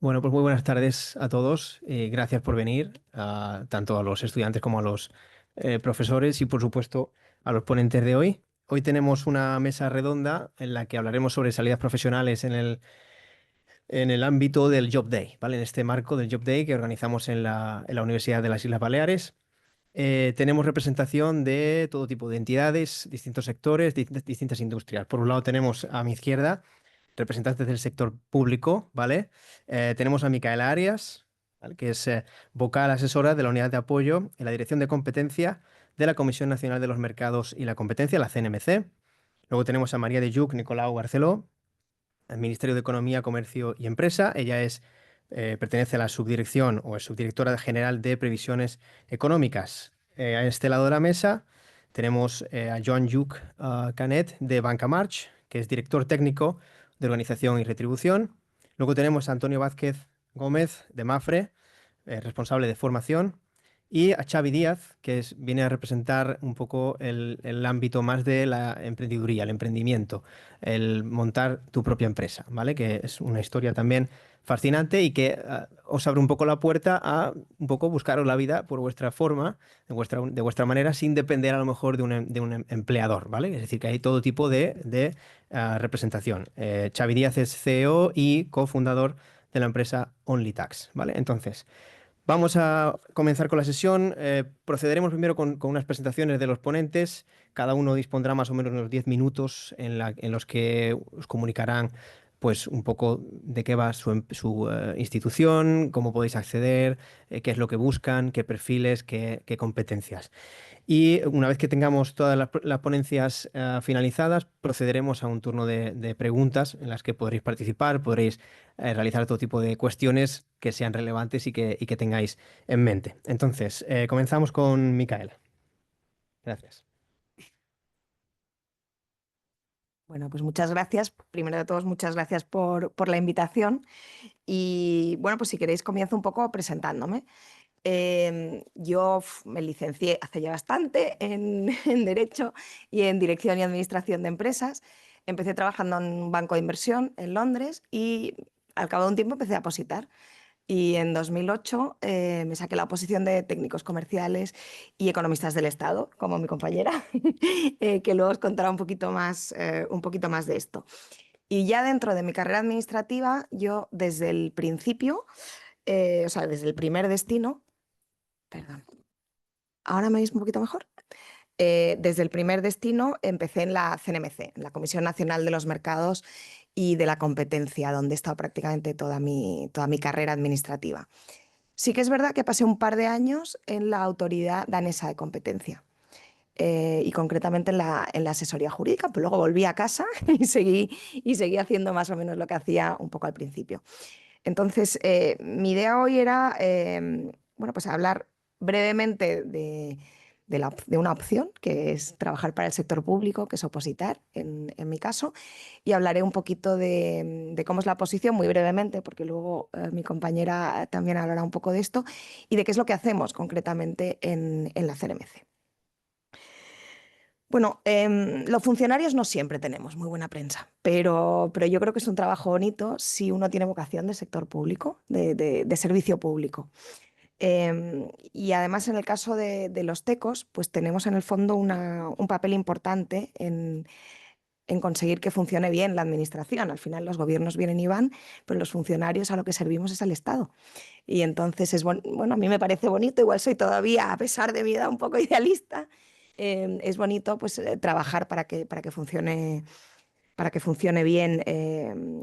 Bueno, pues muy buenas tardes a todos. Gracias por venir, tanto a los estudiantes como a los profesores y, por supuesto, a los ponentes de hoy. Hoy tenemos una mesa redonda en la que hablaremos sobre salidas profesionales en el ámbito del Job Day, ¿vale? En este marco del Job Day que organizamos en la Universidad de las Islas Baleares. Tenemos representación de todo tipo de entidades, distintos sectores, distintas industrias. Por un lado tenemos a mi izquierda representantes del sector público, ¿vale? Tenemos a Micaela Arias, ¿vale? Que es vocal asesora de la Unidad de Apoyo en la Dirección de Competencia de la Comisión Nacional de los Mercados y la Competencia, la CNMC. Luego tenemos a María de Lluc Nicolau Barceló, al Ministerio de Economía, Comercio y Empresa. Ella pertenece a la subdirección o es subdirectora general de Previsiones Económicas. A este lado de la mesa tenemos a Joan Lluc Canet de Banca March, que es director técnico de Organización y Retribución. Luego tenemos a Antonio Vázquez Gómez de Mafre, responsable de formación. Y a Xavi Díaz, viene a representar un poco el ámbito más de la emprendeduría, el emprendimiento, el montar tu propia empresa, ¿vale? Que es una historia también fascinante y que os abre un poco la puerta a un poco buscaros la vida por vuestra forma, de vuestra manera, sin depender a lo mejor de un empleador, ¿vale? Es decir, que hay todo tipo de representación. Xavi Díaz es CEO y cofundador de la empresa OnlyTax, ¿vale? Entonces, vamos a comenzar con la sesión. Procederemos primero con unas presentaciones de los ponentes. Cada uno dispondrá más o menos unos 10 minutos en los que os comunicarán pues un poco de qué va su institución, cómo podéis acceder, qué es lo que buscan, qué perfiles, qué competencias. Y una vez que tengamos todas las ponencias finalizadas, procederemos a un turno de preguntas en las que podréis participar, podréis realizar todo tipo de cuestiones que sean relevantes y que tengáis en mente. Entonces, comenzamos con Micaela. Gracias. Bueno, pues muchas gracias. Primero de todos, muchas gracias por la invitación. Y bueno, pues si queréis comienzo un poco presentándome. Me licencié hace ya bastante en Derecho y en Dirección y Administración de Empresas. Empecé trabajando en un banco de inversión en Londres y al cabo de un tiempo empecé a opositar. Y en 2008 me saqué la oposición de técnicos comerciales y economistas del Estado, como mi compañera, que luego os contará un poquito más de esto. Y ya dentro de mi carrera administrativa, yo desde el principio, o sea, desde el primer destino, perdón, ¿ahora me veis un poquito mejor? Desde el primer destino empecé en la CNMC, en la Comisión Nacional de los Mercados y de la Competencia, donde he estado prácticamente toda mi carrera administrativa. Sí que es verdad que pasé un par de años en la Autoridad Danesa de Competencia. Y concretamente en la asesoría jurídica, pues luego volví a casa y seguí haciendo más o menos lo que hacía un poco al principio. Entonces, mi idea hoy era, bueno, pues hablar brevemente de una opción, que es trabajar para el sector público, que es opositar, en mi caso, y hablaré un poquito de cómo es la posición, muy brevemente, porque luego mi compañera también hablará un poco de esto, y de qué es lo que hacemos concretamente en la CNMC. Bueno, los funcionarios no siempre tenemos muy buena prensa, pero yo creo que es un trabajo bonito si uno tiene vocación de sector público, de servicio público. Y además en el caso de los tecos, pues tenemos en el fondo un papel importante en conseguir que funcione bien la administración. Al final los gobiernos vienen y van, pero los funcionarios a lo que servimos es al Estado. Y entonces bueno, a mí me parece bonito, igual soy todavía, a pesar de mi edad, un poco idealista. Es bonito pues trabajar para que funcione bien,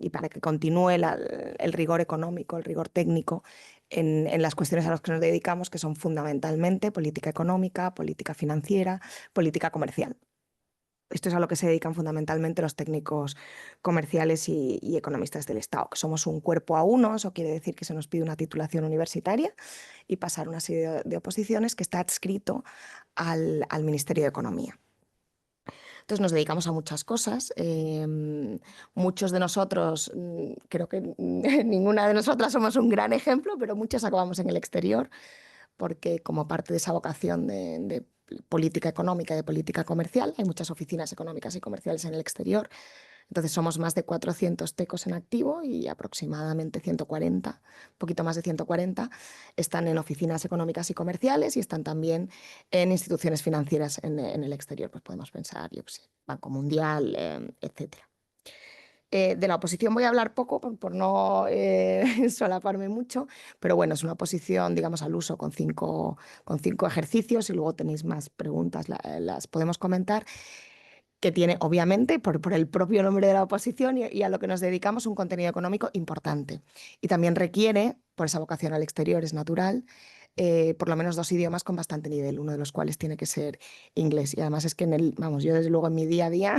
y para que continúe el rigor económico, el rigor técnico en las cuestiones a las que nos dedicamos, que son fundamentalmente política económica, política financiera, política comercial. Esto es a lo que se dedican fundamentalmente los técnicos comerciales y economistas del Estado, que somos un cuerpo a uno. Eso quiere decir que se nos pide una titulación universitaria y pasar una serie de oposiciones, que está adscrito al Ministerio de Economía. Entonces nos dedicamos a muchas cosas. Muchos de nosotros, creo que ninguna de nosotras somos un gran ejemplo, pero muchos acabamos en el exterior, porque como parte de esa vocación de política económica y de política comercial, hay muchas oficinas económicas y comerciales en el exterior. Entonces somos más de 400 tecos en activo y aproximadamente 140, un poquito más de 140, están en oficinas económicas y comerciales y están también en instituciones financieras en el exterior. Pues podemos pensar, yo qué sé, Banco Mundial, etcétera. De la oposición voy a hablar poco por no solaparme mucho, pero bueno, es una oposición, digamos, al uso con cinco ejercicios y luego tenéis más preguntas, las podemos comentar, que tiene, obviamente, por el propio nombre de la oposición y a lo que nos dedicamos, un contenido económico importante. Y también requiere, por esa vocación al exterior, es natural, por lo menos 2 idiomas con bastante nivel, uno de los cuales tiene que ser inglés. Y además es que vamos, yo desde luego en mi día a día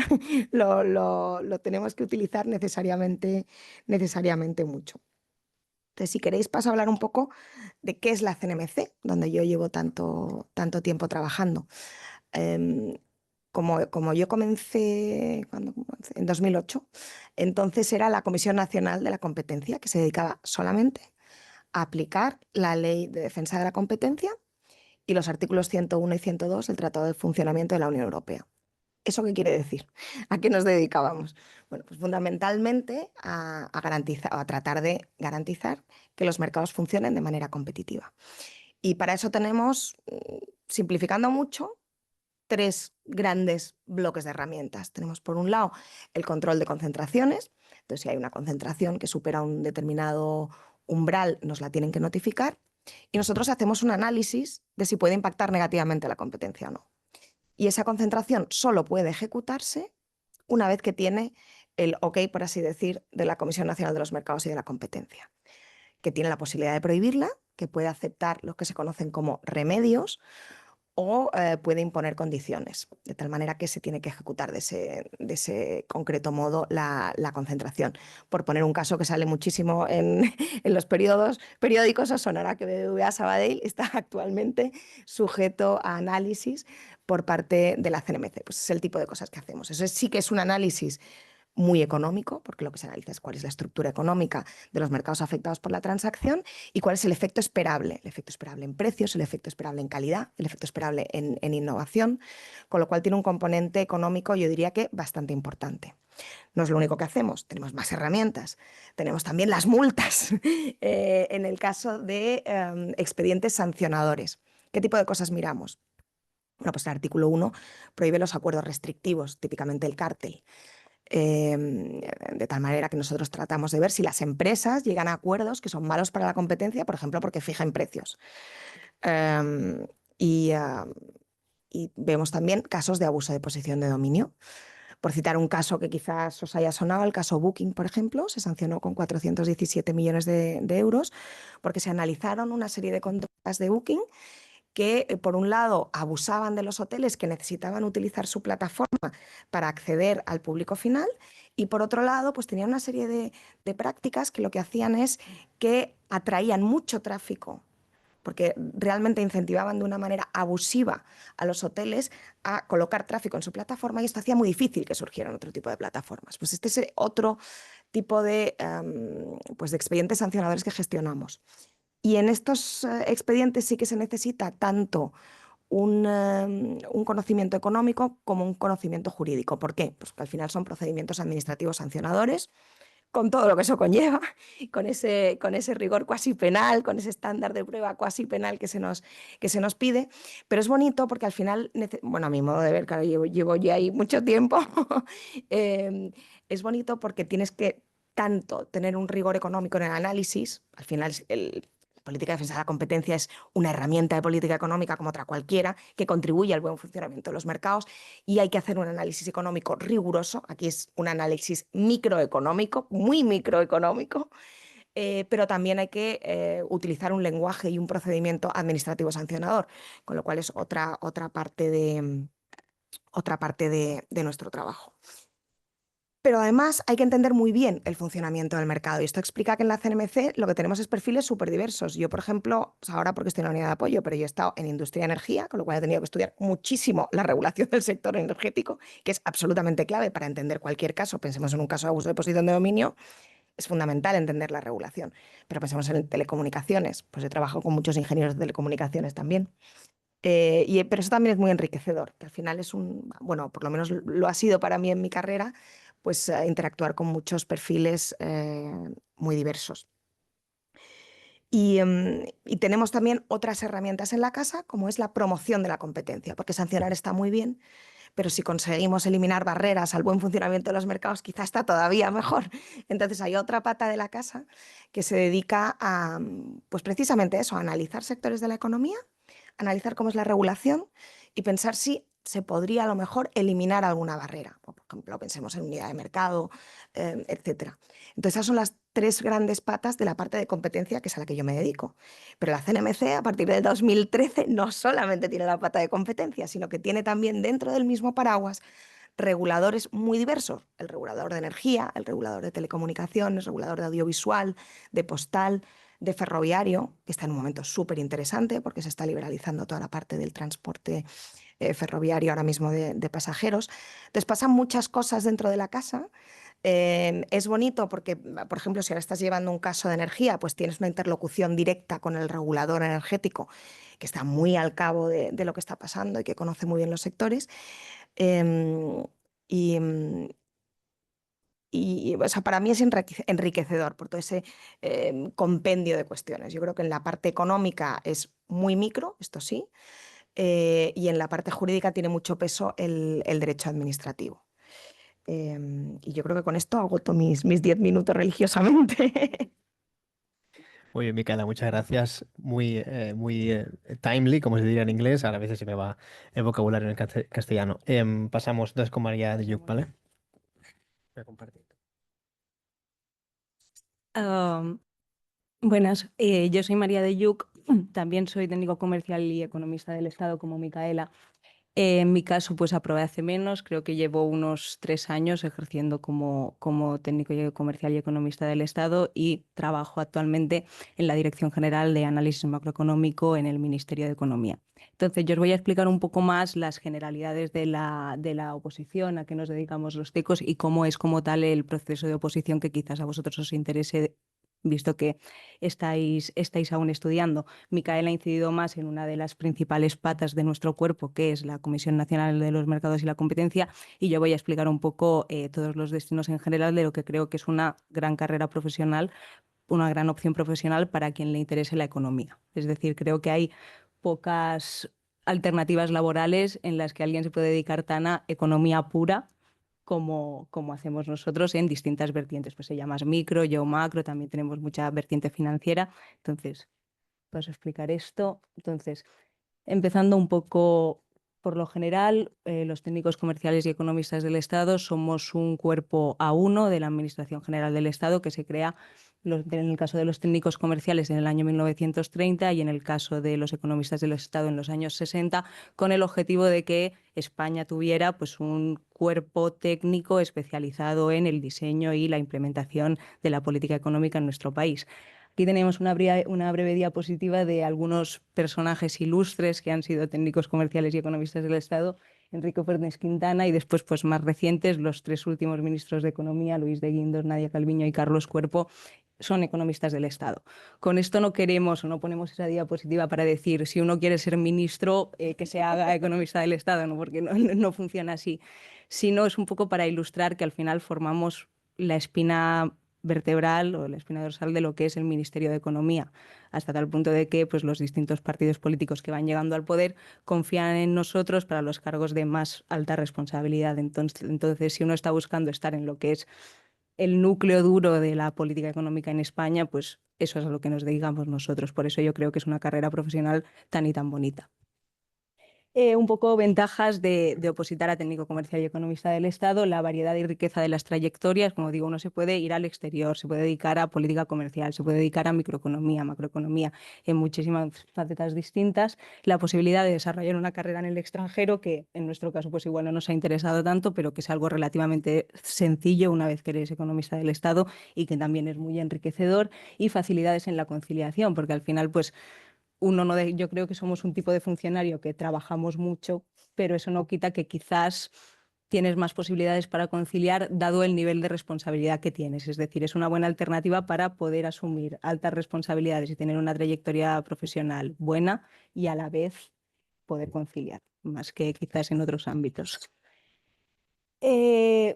lo tenemos que utilizar necesariamente mucho. Entonces, si queréis, paso a hablar un poco de qué es la CNMC, donde yo llevo tanto tiempo trabajando. Em, como yo comencé, ¿cuándo comencé? En 2008, entonces era la Comisión Nacional de la Competencia, que se dedicaba solamente a aplicar la Ley de Defensa de la Competencia y los artículos 101 y 102 del Tratado de Funcionamiento de la Unión Europea. ¿Eso qué quiere decir? ¿A qué nos dedicábamos? Bueno, pues fundamentalmente a garantizar, a tratar de garantizar que los mercados funcionen de manera competitiva. Y para eso tenemos, simplificando mucho, 3 grandes bloques de herramientas. Tenemos, por un lado, el control de concentraciones. Entonces, si hay una concentración que supera un determinado umbral, nos la tienen que notificar. Y nosotros hacemos un análisis de si puede impactar negativamente la competencia o no. Y esa concentración solo puede ejecutarse una vez que tiene el OK, por así decir, de la Comisión Nacional de los Mercados y de la Competencia, que tiene la posibilidad de prohibirla, que puede aceptar lo que se conocen como remedios o puede imponer condiciones, de tal manera que se tiene que ejecutar de ese concreto modo la concentración. Por poner un caso que sale muchísimo en los periódicos, os sonará que BBVA Sabadell está actualmente sujeto a análisis por parte de la CNMC. Pues es el tipo de cosas que hacemos. Eso sí que es un análisis muy económico, porque lo que se analiza es cuál es la estructura económica de los mercados afectados por la transacción y cuál es el efecto esperable. El efecto esperable en precios, el efecto esperable en calidad, el efecto esperable en innovación, con lo cual tiene un componente económico, yo diría que bastante importante. No es lo único que hacemos, tenemos más herramientas, tenemos también las multas en el caso de expedientes sancionadores. ¿Qué tipo de cosas miramos? Bueno, pues el artículo 1 prohíbe los acuerdos restrictivos, típicamente el cártel. De tal manera que nosotros tratamos de ver si las empresas llegan a acuerdos que son malos para la competencia, por ejemplo, porque fijan precios. Em, y, y vemos también casos de abuso de posición de dominio. Por citar un caso que quizás os haya sonado, el caso Booking, por ejemplo, se sancionó con 417 millones de euros porque se analizaron una serie de conductas de Booking que, por un lado, abusaban de los hoteles que necesitaban utilizar su plataforma para acceder al público final y, por otro lado, pues tenían una serie de prácticas que lo que hacían es que atraían mucho tráfico porque realmente incentivaban de una manera abusiva a los hoteles a colocar tráfico en su plataforma y esto hacía muy difícil que surgieran otro tipo de plataformas. Pues este es otro tipo pues de expedientes sancionadores que gestionamos. Y en estos expedientes sí que se necesita tanto un conocimiento económico como un conocimiento jurídico. ¿Por qué? Pues que al final son procedimientos administrativos sancionadores, con todo lo que eso conlleva, con ese rigor cuasi penal, con ese estándar de prueba cuasi penal que se nos pide. Pero es bonito porque al final, bueno, a mi modo de ver, claro, llevo ya ahí mucho tiempo, es bonito porque tienes que tanto tener un rigor económico en el análisis, al final política de defensa de la competencia es una herramienta de política económica como otra cualquiera que contribuye al buen funcionamiento de los mercados y hay que hacer un análisis económico riguroso. Aquí es un análisis microeconómico, muy microeconómico, pero también hay que utilizar un lenguaje y un procedimiento administrativo sancionador, con lo cual es otra parte de nuestro trabajo. Pero además hay que entender muy bien el funcionamiento del mercado y esto explica que en la CNMC lo que tenemos es perfiles súper diversos. Yo, por ejemplo, ahora porque estoy en la unidad de apoyo, pero yo he estado en industria y energía, con lo cual he tenido que estudiar muchísimo la regulación del sector energético, que es absolutamente clave para entender cualquier caso. Pensemos en un caso de abuso de posición de dominio, es fundamental entender la regulación. Pero pensemos en telecomunicaciones, pues he trabajado con muchos ingenieros de telecomunicaciones también. Pero eso también es muy enriquecedor, que al final bueno, por lo menos lo ha sido para mí en mi carrera, pues interactuar con muchos perfiles muy diversos. Y tenemos también otras herramientas en la casa, como es la promoción de la competencia, porque sancionar está muy bien, pero si conseguimos eliminar barreras al buen funcionamiento de los mercados, quizá está todavía mejor. Entonces hay otra pata de la casa que se dedica a, pues precisamente eso, a analizar sectores de la economía, analizar cómo es la regulación y pensar si se podría a lo mejor eliminar alguna barrera. Por ejemplo, pensemos en unidad de mercado, etcétera. Entonces esas son las tres grandes patas de la parte de competencia, que es a la que yo me dedico. Pero la CNMC, a partir del 2013, no solamente tiene la pata de competencia, sino que tiene también dentro del mismo paraguas reguladores muy diversos. El regulador de energía, el regulador de telecomunicaciones, el regulador de audiovisual, de postal, de ferroviario, que está en un momento súper interesante porque se está liberalizando toda la parte del transporte ferroviario ahora mismo de pasajeros. Entonces pasan muchas cosas dentro de la casa. Es bonito porque, por ejemplo, si ahora estás llevando un caso de energía, pues tienes una interlocución directa con el regulador energético que está muy al cabo de lo que está pasando y que conoce muy bien los sectores. Em, y, em, o sea, para mí es enriquecedor por todo ese compendio de cuestiones. Yo creo que en la parte económica es muy micro, esto sí, y en la parte jurídica tiene mucho peso el derecho administrativo. Y yo creo que con esto agoto mis 10 minutos religiosamente. Muy bien, Micaela, muchas gracias. Muy timely, como se diría en inglés. A veces se me va el vocabulario en el castellano. Pasamos entonces con María de Yuc, ¿vale? Voy a compartir. Ah, buenas, yo soy María de Yuc, también soy técnico comercial y economista del Estado como Micaela. En mi caso, pues aprobé hace menos, creo que llevo unos 3 años ejerciendo como técnico comercial y economista del Estado y trabajo actualmente en la Dirección General de Análisis Macroeconómico en el Ministerio de Economía. Entonces, yo os voy a explicar un poco más las generalidades de la oposición, a qué nos dedicamos los TECOs y cómo es como tal el proceso de oposición que quizás a vosotros os interese, visto que estáis aún estudiando. Micaela ha incidido más en una de las principales patas de nuestro cuerpo, que es la Comisión Nacional de los Mercados y la Competencia, y yo voy a explicar un poco todos los destinos en general de lo que creo que es una gran carrera profesional, una gran opción profesional para quien le interese la economía. Es decir, creo que hay pocas alternativas laborales en las que alguien se puede dedicar tan a economía pura como hacemos nosotros en distintas vertientes. Pues ella más micro, yo macro, también tenemos mucha vertiente financiera. Entonces, paso a explicar esto. Entonces, empezando un poco por lo general, los técnicos comerciales y economistas del Estado somos un cuerpo A1 de la Administración General del Estado que se crea en el caso de los técnicos comerciales en el año 1930 y en el caso de los economistas del Estado en los años 60, con el objetivo de que España tuviera pues, un cuerpo técnico especializado en el diseño y la implementación de la política económica en nuestro país. Aquí tenemos una breve diapositiva de algunos personajes ilustres que han sido técnicos comerciales y economistas del Estado. Enrique Fernández Quintana y después, pues más recientes, los tres últimos ministros de Economía, Luis de Guindos, Nadia Calviño y Carlos Cuerpo, son economistas del Estado. Con esto no queremos o no ponemos esa diapositiva para decir si uno quiere ser ministro, que se haga economista del Estado, ¿no? Porque no funciona así, sino es un poco para ilustrar que al final formamos la espina vertebral o la espina dorsal de lo que es el Ministerio de Economía, hasta tal punto de que pues, los distintos partidos políticos que van llegando al poder confían en nosotros para los cargos de más alta responsabilidad. Entonces, si uno está buscando estar en lo que es el núcleo duro de la política económica en España, pues eso es a lo que nos dedicamos nosotros. Por eso yo creo que es una carrera profesional tan y tan bonita. Un poco ventajas de opositar a técnico comercial y economista del Estado, la variedad y riqueza de las trayectorias. Como digo, uno se puede ir al exterior, se puede dedicar a política comercial, se puede dedicar a microeconomía, macroeconomía, en muchísimas facetas distintas. La posibilidad de desarrollar una carrera en el extranjero, que en nuestro caso pues igual no nos ha interesado tanto, pero que es algo relativamente sencillo una vez que eres economista del Estado y que también es muy enriquecedor. Y facilidades en la conciliación, porque al final pues yo creo que somos un tipo de funcionario que trabajamos mucho, pero eso no quita que quizás tienes más posibilidades para conciliar dado el nivel de responsabilidad que tienes. Es decir, es una buena alternativa para poder asumir altas responsabilidades y tener una trayectoria profesional buena y a la vez poder conciliar, más que quizás en otros ámbitos.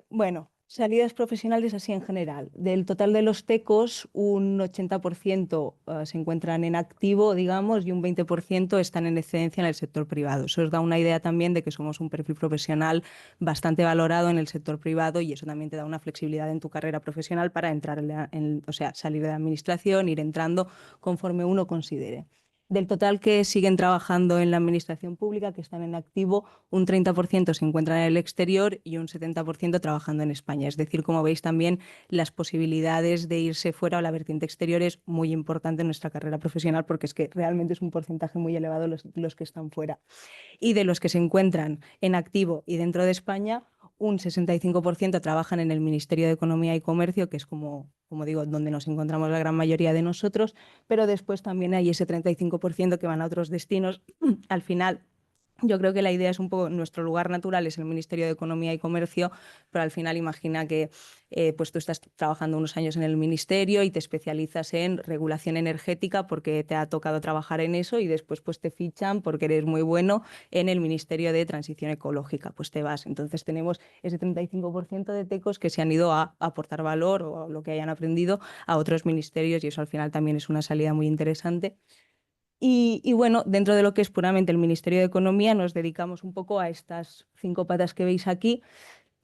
Bueno, Salidas profesionales así en general. Del total de los tecos, un 80% se encuentran en activo, digamos, y un 20% están en excedencia en el sector privado. Eso os da una idea también de que somos un perfil profesional bastante valorado en el sector privado y eso también te da una flexibilidad en tu carrera profesional para entrar o sea, salir de la administración, ir entrando conforme uno considere. Del total que siguen trabajando en la administración pública, que están en activo, un 30% se encuentran en el exterior y un 70% trabajando en España. Es decir, como veis también las posibilidades de irse fuera o la vertiente exterior es muy importante en nuestra carrera profesional porque es que realmente es un porcentaje muy elevado los que están fuera. Y de los que se encuentran en activo y dentro de España, un 65% trabajan en el Ministerio de Economía y Comercio, que es como digo, donde nos encontramos la gran mayoría de nosotros, pero después también hay ese 35% que van a otros destinos. Al final, yo creo que la idea es un poco, nuestro lugar natural es el Ministerio de Economía y Comercio, pero al final imagina que pues tú estás trabajando unos años en el ministerio y te especializas en regulación energética porque te ha tocado trabajar en eso y después pues te fichan porque eres muy bueno en el Ministerio de Transición Ecológica, pues te vas. Entonces tenemos ese 35% de tecos que se han ido a aportar valor o lo que hayan aprendido a otros ministerios y eso al final también es una salida muy interesante. Y bueno, dentro de lo que es puramente el Ministerio de Economía, nos dedicamos un poco a estas 5 patas que veis aquí.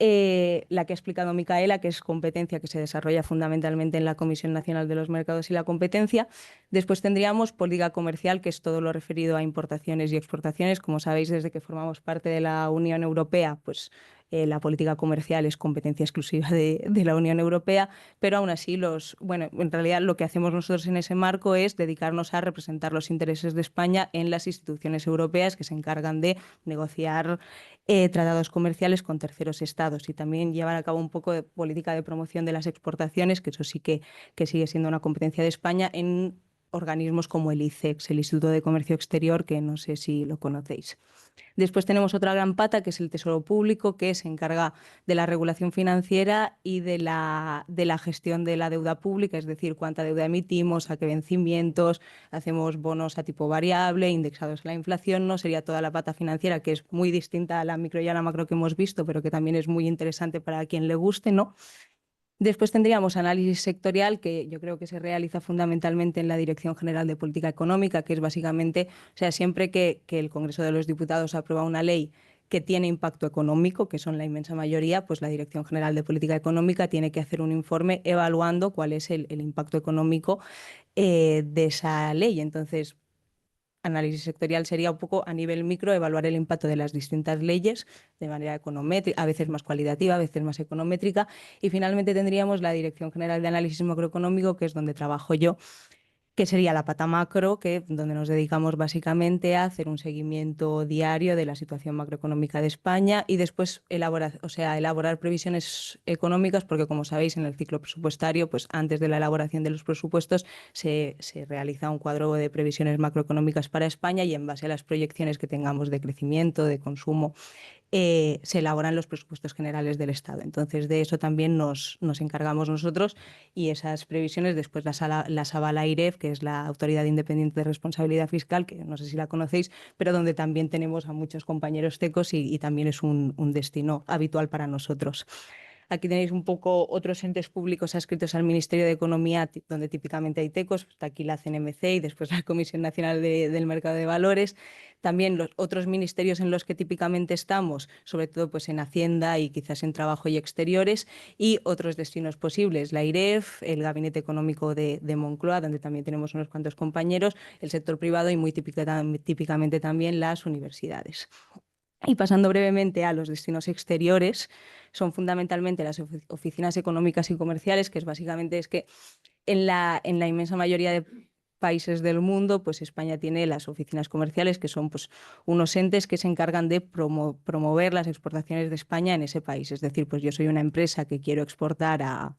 La que ha explicado Micaela, que es competencia que se desarrolla fundamentalmente en la Comisión Nacional de los Mercados y la Competencia. Después tendríamos política comercial, que es todo lo referido a importaciones y exportaciones. Como sabéis, desde que formamos parte de la Unión Europea, pues la política comercial es competencia exclusiva de la Unión Europea, pero aún así, bueno, en realidad lo que hacemos nosotros en ese marco es dedicarnos a representar los intereses de España en las instituciones europeas que se encargan de negociar tratados comerciales con terceros estados y también llevar a cabo un poco de política de promoción de las exportaciones, que eso sí que sigue siendo una competencia de España en organismos como el ICEX, el Instituto de Comercio Exterior, que no sé si lo conocéis. Después tenemos otra gran pata, que es el Tesoro Público, que se encarga de la regulación financiera y de la gestión de la deuda pública, es decir, cuánta deuda emitimos, a qué vencimientos, hacemos bonos a tipo variable, indexados a la inflación, no sería toda la pata financiera, que es muy distinta a la micro y a la macro que hemos visto, pero que también es muy interesante para quien le guste, ¿no? Después tendríamos análisis sectorial, que yo creo que se realiza fundamentalmente en la Dirección General de Política Económica, que es básicamente, o sea, siempre que el Congreso de los Diputados aprueba una ley que tiene impacto económico, que son la inmensa mayoría, pues la Dirección General de Política Económica tiene que hacer un informe evaluando cuál es el impacto económico de esa ley. Entonces, análisis sectorial sería un poco a nivel micro evaluar el impacto de las distintas leyes de manera econométrica, a veces más cualitativa, a veces más econométrica. Y finalmente tendríamos la Dirección General de Análisis Macroeconómico, que es donde trabajo yo, que sería la pata macro, donde nos dedicamos básicamente a hacer un seguimiento diario de la situación macroeconómica de España y después elaborar previsiones económicas, porque como sabéis, en el ciclo presupuestario, pues antes de la elaboración de los presupuestos se realiza un cuadro de previsiones macroeconómicas para España y en base a las proyecciones que tengamos de crecimiento, de consumo, se elaboran los presupuestos generales del Estado. Entonces, de eso también nos encargamos nosotros y esas previsiones después las avala IREF, que es la Autoridad Independiente de Responsabilidad Fiscal, que no sé si la conocéis, pero donde también tenemos a muchos compañeros tecos y también es un destino habitual para nosotros. Aquí tenéis un poco otros entes públicos adscritos al Ministerio de Economía, donde típicamente hay tecos, está aquí la CNMC y después la Comisión Nacional del Mercado de Valores. También los otros ministerios en los que típicamente estamos, sobre todo pues en Hacienda y quizás en Trabajo y Exteriores, y otros destinos posibles, la IREF, el Gabinete Económico de Moncloa, donde también tenemos unos cuantos compañeros, el sector privado y muy típicamente también las universidades. Y pasando brevemente a los destinos exteriores, son fundamentalmente las oficinas económicas y comerciales, que es que en la inmensa mayoría de países del mundo, pues España tiene las oficinas comerciales, que son pues unos entes que se encargan de promover las exportaciones de España en ese país. Es decir, pues yo soy una empresa que quiero exportar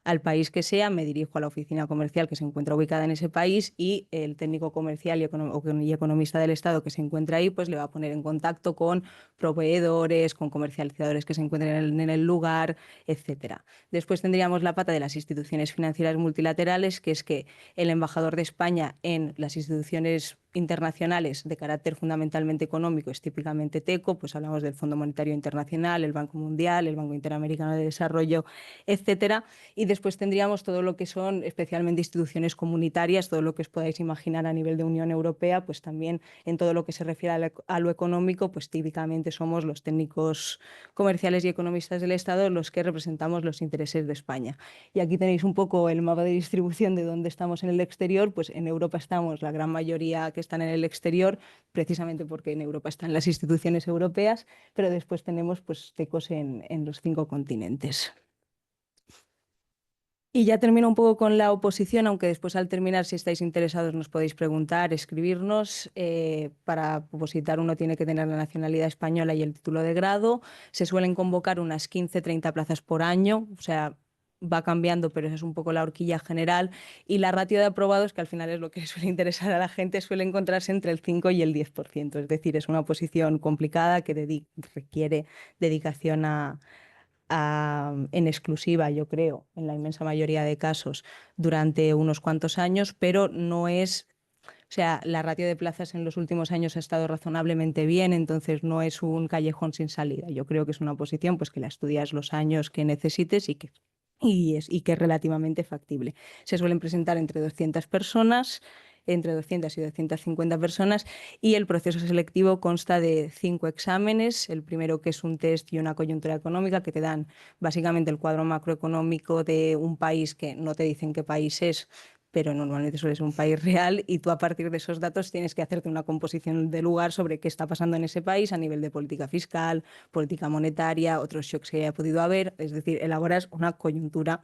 al país que sea, me dirijo a la oficina comercial que se encuentra ubicada en ese país y el técnico comercial y economista del Estado que se encuentra ahí, pues le va a poner en contacto con proveedores, con comercializadores que se encuentren en el lugar, etcétera. Después tendríamos la pata de las instituciones financieras multilaterales, que es que el embajador de España en las instituciones internacionales de carácter fundamentalmente económico es típicamente TECO, pues hablamos del Fondo Monetario Internacional, el Banco Mundial, el Banco Interamericano de Desarrollo, etcétera. Y después tendríamos todo lo que son especialmente instituciones comunitarias, todo lo que os podáis imaginar a nivel de Unión Europea, pues también en todo lo que se refiere a lo económico, pues típicamente somos los técnicos comerciales y economistas del Estado los que representamos los intereses de España. Y aquí tenéis un poco el mapa de distribución de dónde estamos en el exterior. Pues en Europa estamos la gran mayoría que están en el exterior, precisamente porque en Europa están las instituciones europeas, pero después tenemos pues tecos en los 5 continentes. Y ya termino un poco con la oposición, aunque después al terminar, si estáis interesados, nos podéis preguntar, escribirnos. Para opositar uno tiene que tener la nacionalidad española y el título de grado. Se suelen convocar unas 15-30 plazas por año, o sea, va cambiando, pero esa es un poco la horquilla general. Y la ratio de aprobados, que al final es lo que suele interesar a la gente, suele encontrarse entre el 5 y el 10%. Es decir, es una oposición complicada que requiere dedicación en exclusiva, yo creo, en la inmensa mayoría de casos, durante unos cuantos años, pero no es, o sea, la ratio de plazas en los últimos años ha estado razonablemente bien, entonces no es un callejón sin salida. Yo creo que es una oposición pues, que la estudias los años que necesites y que es relativamente factible. Se suelen presentar entre 200 personas, entre 200 y 250 personas, y el proceso selectivo consta de 5 exámenes. El primero, que es un test y una coyuntura económica, que te dan básicamente el cuadro macroeconómico de un país, que no te dicen qué país es, pero normalmente suele ser un país real, y tú a partir de esos datos tienes que hacerte una composición de lugar sobre qué está pasando en ese país a nivel de política fiscal, política monetaria, otros shocks que haya podido haber, es decir, elaboras una coyuntura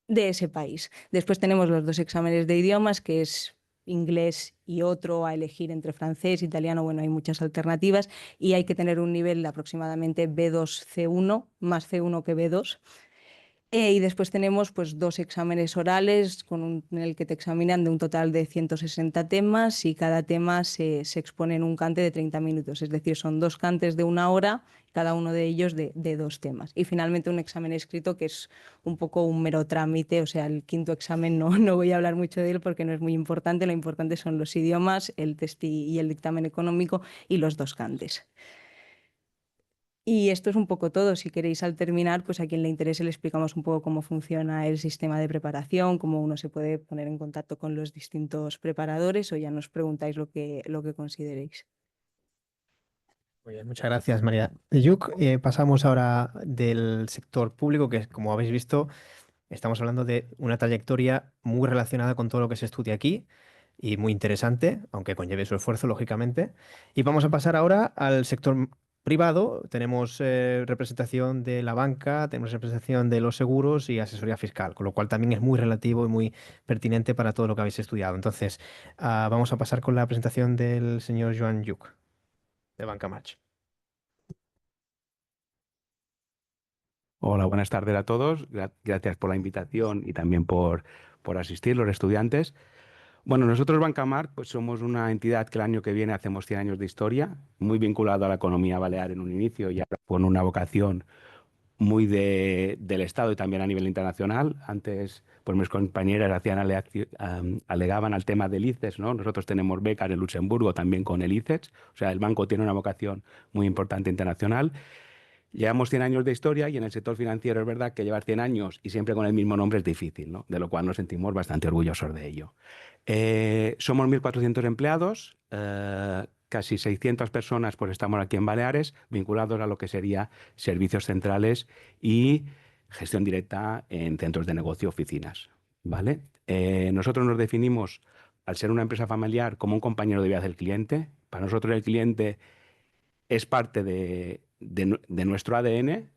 de ese país. Después tenemos los 2 exámenes de idiomas, que es inglés y otro a elegir entre francés, italiano, bueno, hay muchas alternativas, y hay que tener un nivel de aproximadamente B2, C1, más C1 que B2. Y después tenemos pues 2 exámenes orales en el que te examinan de un total de 160 temas, y cada tema se expone en un cante de 30 minutos. Es decir, son 2 cantes de 1 hora, cada uno de ellos de 2 temas. Y finalmente un examen escrito, que es un poco un mero trámite. O sea, el 5.º examen no voy a hablar mucho de él porque no es muy importante. Lo importante son los idiomas, el test y el dictamen económico, y los 2 cantes. Y esto es un poco todo. Si queréis, al terminar, pues a quien le interese le explicamos un poco cómo funciona el sistema de preparación, cómo uno se puede poner en contacto con los distintos preparadores, o ya nos preguntáis lo que consideréis. Muy bien, muchas gracias, María de Yuc. Pasamos ahora del sector público, que como habéis visto, estamos hablando de una trayectoria muy relacionada con todo lo que se estudia aquí y muy interesante, aunque conlleve su esfuerzo, lógicamente. Y vamos a pasar ahora al sector privado. Tenemos representación de la banca, tenemos representación de los seguros y asesoría fiscal, con lo cual también es muy relativo y muy pertinente para todo lo que habéis estudiado. Entonces, vamos a pasar con la presentación del señor Joan Yuc, de Banca March. Hola, buenas tardes a todos. Gracias por la invitación y también por asistir, los estudiantes. Bueno, nosotros Bancamar pues somos una entidad que el año que viene hacemos 100 años de historia, muy vinculado a la economía balear en un inicio y ahora con una vocación muy del Estado y también a nivel internacional. Antes, pues mis compañeras alegaban al tema del ICES, ¿no? Nosotros tenemos becas en Luxemburgo también con el ICES, o sea, el banco tiene una vocación muy importante internacional. Llevamos 100 años de historia y en el sector financiero es verdad que llevar 100 años y siempre con el mismo nombre es difícil, ¿no? De lo cual nos sentimos bastante orgullosos de ello. Somos 1.400 empleados, casi 600 personas pues estamos aquí en Baleares, vinculados a lo que sería servicios centrales y gestión directa en centros de negocio, oficinas, ¿vale? Nosotros nos definimos, al ser una empresa familiar, como un compañero de vida del cliente. Para nosotros el cliente es parte de nuestro ADN.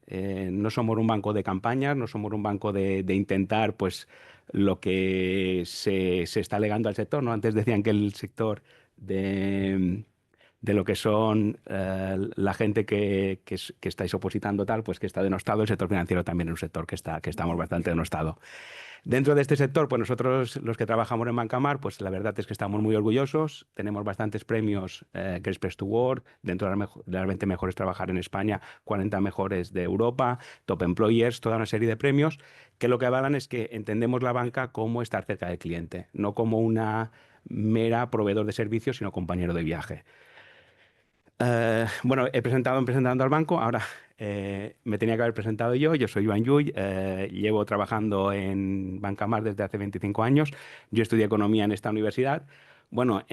No somos un banco de campañas, no somos un banco de intentar pues lo que se está alegando al sector, ¿no? Antes decían que el sector de lo que son la gente que estáis opositando tal, pues que está denostado. El sector financiero también es un sector que estamos bastante denostado. Dentro de este sector, pues nosotros los que trabajamos en Bancamar, pues la verdad es que estamos muy orgullosos. Tenemos bastantes premios, Great Place to Work, dentro de las 20 mejores trabajar en España, 40 mejores de Europa, Top Employers, toda una serie de premios que lo que avalan es que entendemos la banca como estar cerca del cliente, no como una mera proveedor de servicios, sino compañero de viaje. Bueno, presentando al banco, ahora me tenía que haber presentado yo. Yo soy Joan Llull, llevo trabajando en Bancamar desde hace 25 años. Yo estudié economía en esta universidad. Bueno,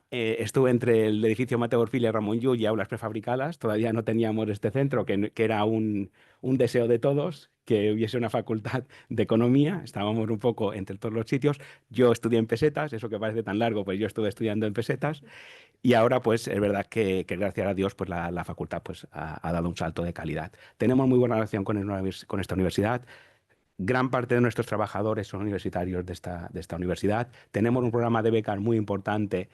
estuve entre el edificio Mateo Orfila y Ramón Llull y aulas prefabricadas. Todavía no teníamos este centro, que era un deseo de todos, que hubiese una facultad de economía. Estábamos un poco entre todos los sitios. Yo estudié en pesetas, eso que parece tan largo, pues yo estuve estudiando en pesetas. Y ahora, pues, es verdad que gracias a Dios, pues la facultad pues, ha dado un salto de calidad. Tenemos muy buena relación con esta universidad. Gran parte de nuestros trabajadores son universitarios de esta universidad. Tenemos un programa de becas muy importante,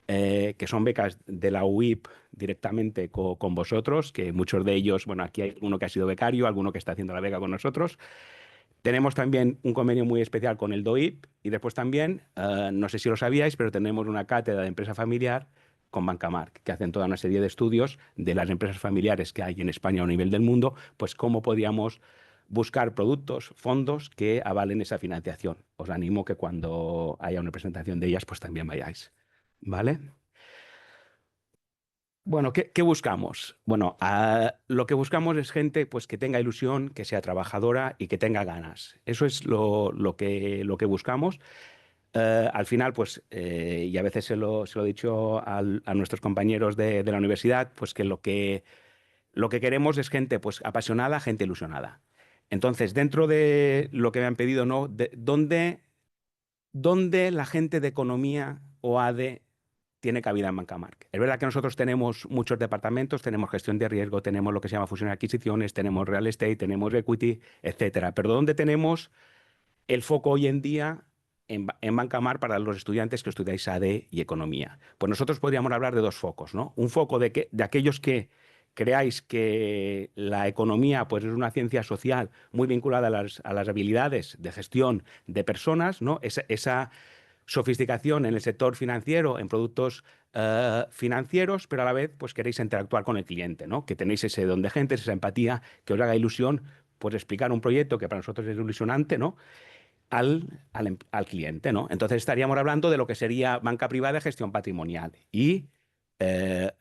que son becas de la UIP directamente con vosotros, que muchos de ellos, bueno, aquí hay uno que ha sido becario, alguno que está haciendo la beca con nosotros. Tenemos también un convenio muy especial con el DOIP y después también, no sé si lo sabíais, pero tenemos una cátedra de empresa familiar con Bancamar, que hacen toda una serie de estudios de las empresas familiares que hay en España o a nivel del mundo, pues cómo podríamos buscar productos, fondos que avalen esa financiación. Os animo que cuando haya una presentación de ellas, pues también vayáis. ¿Vale? Bueno, ¿qué buscamos? Bueno, lo que buscamos es gente pues, que tenga ilusión, que sea trabajadora y que tenga ganas. Eso es lo que buscamos. Al final, pues, y a veces se lo he dicho a nuestros compañeros de la universidad, pues que lo que queremos es gente pues, apasionada, gente ilusionada. Entonces, dentro de lo que me han pedido, ¿no? ¿Dónde la gente de economía o ADE tiene cabida en Bancamark? Es verdad que nosotros tenemos muchos departamentos, tenemos gestión de riesgo, tenemos lo que se llama fusión y adquisiciones, tenemos real estate, tenemos equity, etcétera. Pero ¿dónde tenemos el foco hoy en día en Bancamar para los estudiantes que estudiáis AD y economía? Pues nosotros podríamos hablar de dos focos, ¿no? Un foco de aquellos que creáis que la economía pues, es una ciencia social muy vinculada a las habilidades de gestión de personas, ¿no? Esa sofisticación en el sector financiero, en productos financieros, pero a la vez pues queréis interactuar con el cliente, ¿no? Que tenéis ese don de gente, esa empatía, que os haga ilusión pues explicar un proyecto que para nosotros es ilusionante, ¿no? al cliente, ¿no? Entonces estaríamos hablando de lo que sería banca privada de gestión patrimonial y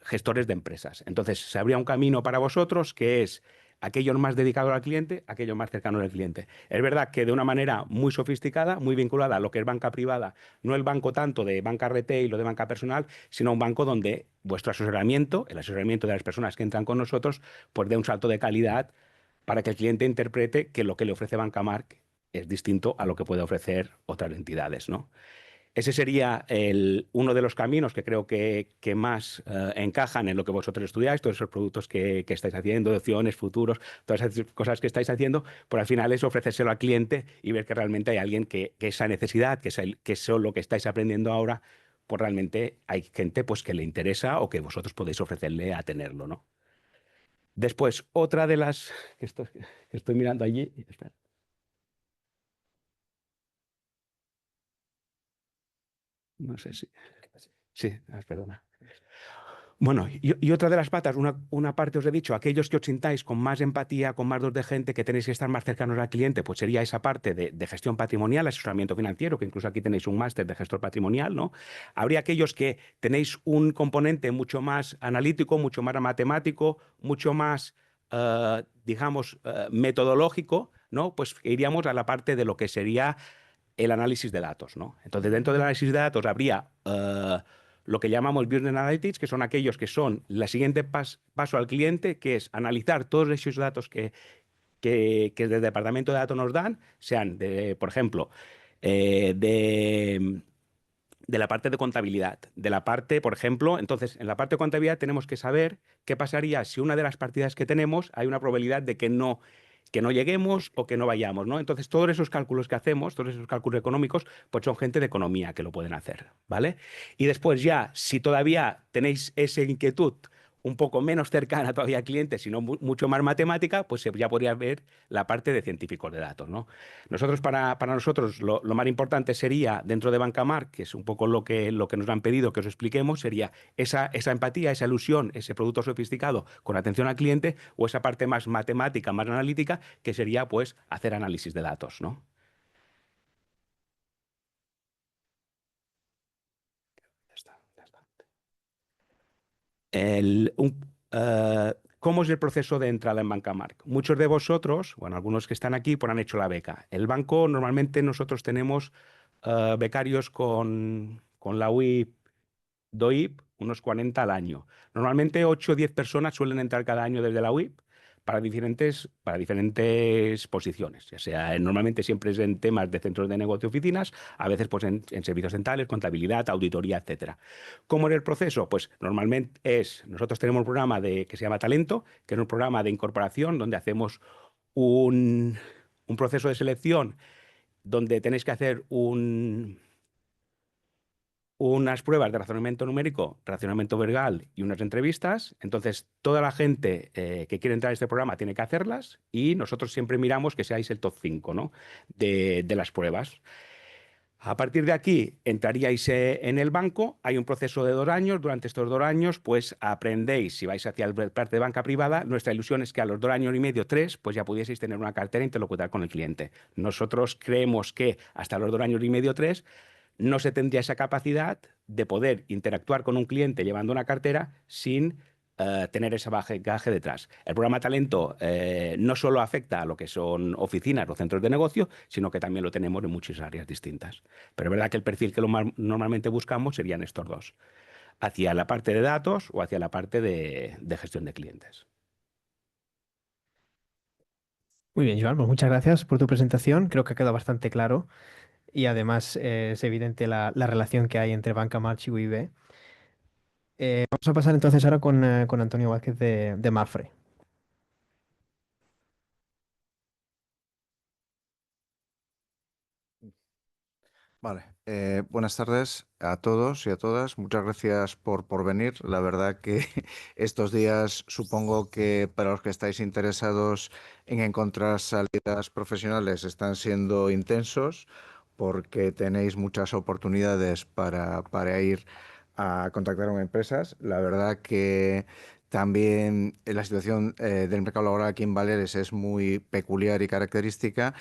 gestores de empresas. Entonces se abría un camino para vosotros que es aquellos más dedicados al cliente, aquellos más cercanos al cliente. Es verdad que de una manera muy sofisticada, muy vinculada a lo que es banca privada, no el banco tanto de banca retail o de banca personal, sino un banco donde vuestro asesoramiento, el asesoramiento de las personas que entran con nosotros, pues dé un salto de calidad para que el cliente interprete que lo que le ofrece Bancamark es distinto a lo que puede ofrecer otras entidades, ¿no? Ese sería uno de los caminos que creo que más encajan en lo que vosotros estudiáis, todos esos productos que estáis haciendo, de opciones, futuros, todas esas cosas que estáis haciendo, pero al final es ofrecérselo al cliente y ver que realmente hay alguien que esa necesidad, que eso lo que estáis aprendiendo ahora, pues realmente hay gente pues, que le interesa o que vosotros podéis ofrecerle a tenerlo, ¿no? Después, otra de las que estoy mirando allí. Espera. No sé si. Sí, perdona. Bueno, y otra de las patas, una parte os he dicho, aquellos que os sintáis con más empatía, con más dos de gente, que tenéis que estar más cercanos al cliente, pues sería esa parte de gestión patrimonial, asesoramiento financiero, que incluso aquí tenéis un máster de gestor patrimonial, ¿no? Habría aquellos que tenéis un componente mucho más analítico, mucho más matemático, mucho más, digamos, metodológico, ¿no? Pues iríamos a la parte de lo que sería el análisis de datos, ¿no? Entonces, dentro del análisis de datos habría lo que llamamos Business Analytics, que son aquellos que son el siguiente paso al cliente, que es analizar todos esos datos que desde el departamento de datos nos dan, sean, por ejemplo, de la parte de contabilidad, de la parte, por ejemplo, entonces, en la parte de contabilidad tenemos que saber qué pasaría si una de las partidas que tenemos hay una probabilidad de que no lleguemos o que no vayamos, ¿no? Entonces, todos esos cálculos que hacemos, todos esos cálculos económicos, pues son gente de economía que lo pueden hacer, ¿vale? Y después ya, si todavía tenéis esa inquietud un poco menos cercana todavía al cliente, sino mucho más matemática, pues ya podría ver la parte de científicos de datos, ¿no? Nosotros, para nosotros, lo más importante sería, dentro de Bancamar, que es un poco lo que nos han pedido que os expliquemos, sería esa empatía, esa ilusión, ese producto sofisticado con atención al cliente, o esa parte más matemática, más analítica, que sería, pues, hacer análisis de datos, ¿no? ¿Cómo es el proceso de entrada en Bancamark? Muchos de vosotros, bueno, algunos que están aquí, pues han hecho la beca. El banco, normalmente nosotros tenemos becarios con la UIP, DOIP, unos 40 al año. Normalmente 8 o 10 personas suelen entrar cada año desde la UIP para diferentes posiciones, ya sea, normalmente siempre es en temas de centros de negocio, oficinas, a veces pues en servicios dentales, contabilidad, auditoría, etcétera. ¿Cómo es el proceso? Pues normalmente nosotros tenemos un programa que se llama Talento, que es un programa de incorporación donde hacemos un proceso de selección donde tenéis que hacer unas pruebas de razonamiento numérico, razonamiento verbal y unas entrevistas. Entonces, toda la gente que quiere entrar a este programa tiene que hacerlas y nosotros siempre miramos que seáis el top 5, ¿no? de las pruebas. A partir de aquí, entraríais en el banco. Hay un proceso de 2 años. Durante estos 2 años, pues aprendéis. Si vais hacia la parte de banca privada, nuestra ilusión es que a los 2 años y medio, 3, pues ya pudieseis tener una cartera e interlocutar con el cliente. Nosotros creemos que hasta los 2 años y medio, 3, no se tendría esa capacidad de poder interactuar con un cliente llevando una cartera sin tener ese bagaje detrás. El programa Talento no solo afecta a lo que son oficinas o centros de negocio, sino que también lo tenemos en muchas áreas distintas. Pero es verdad que el perfil que normalmente buscamos serían estos dos, hacia la parte de datos o hacia la parte de gestión de clientes. Muy bien, Joan, pues muchas gracias por tu presentación. Creo que ha quedado bastante claro y además es evidente la relación que hay entre Banca March y UIB. Vamos a pasar entonces ahora con Antonio Vázquez de Mafre. Vale, buenas tardes a todos y a todas. Muchas gracias por venir. La verdad que estos días supongo que para los que estáis interesados en encontrar salidas profesionales están siendo intensos porque tenéis muchas oportunidades para ir a contactar con empresas. La verdad que también la situación del mercado laboral aquí en Baleares es muy peculiar y característica.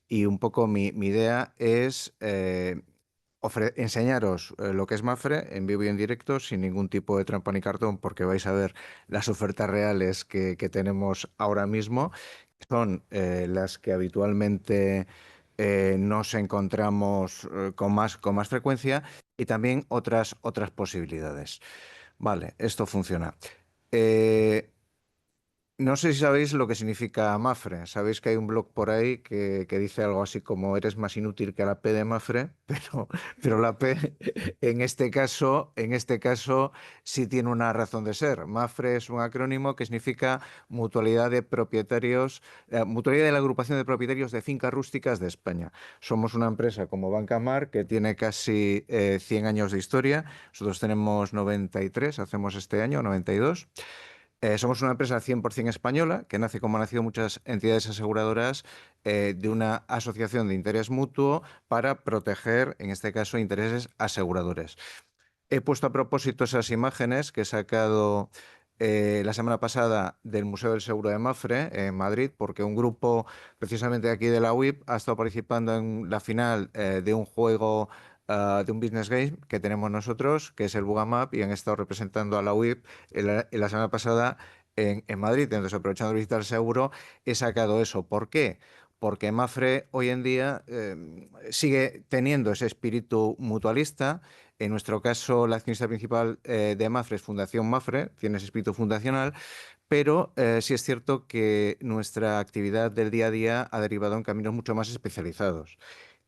Y un poco mi idea es enseñaros lo que es Mafre en vivo y en directo sin ningún tipo de trampa ni cartón, porque vais a ver las ofertas reales que tenemos ahora mismo. Son las que habitualmente nos encontramos con más frecuencia y también otras posibilidades. Vale, esto funciona. Eh, no sé si sabéis lo que significa Mafre. Sabéis que hay un blog por ahí que dice algo así como eres más inútil que la P de Mafre, pero la P en este caso sí tiene una razón de ser. Mafre es un acrónimo que significa Mutualidad de Propietarios, Mutualidad de la Agrupación de Propietarios de Fincas Rústicas de España. Somos una empresa como Bancamar que tiene casi 100 años de historia. Nosotros tenemos 93, hacemos este año 92. Somos una empresa 100% española que nace como han nacido muchas entidades aseguradoras de una asociación de interés mutuo para proteger, en este caso, intereses aseguradores. He puesto a propósito esas imágenes que he sacado la semana pasada del Museo del Seguro de Mafre en Madrid, porque un grupo precisamente aquí de la UIP ha estado participando en la final de un juego de un business game que tenemos nosotros, que es el Bugamap, y han estado representando a la UIP en la semana pasada en Madrid. Entonces, aprovechando de visitar el seguro, he sacado eso. ¿Por qué? Porque Mafre hoy en día sigue teniendo ese espíritu mutualista. En nuestro caso, la accionista principal de Mafre es Fundación Mafre, tiene ese espíritu fundacional, pero sí es cierto que nuestra actividad del día a día ha derivado en caminos mucho más especializados.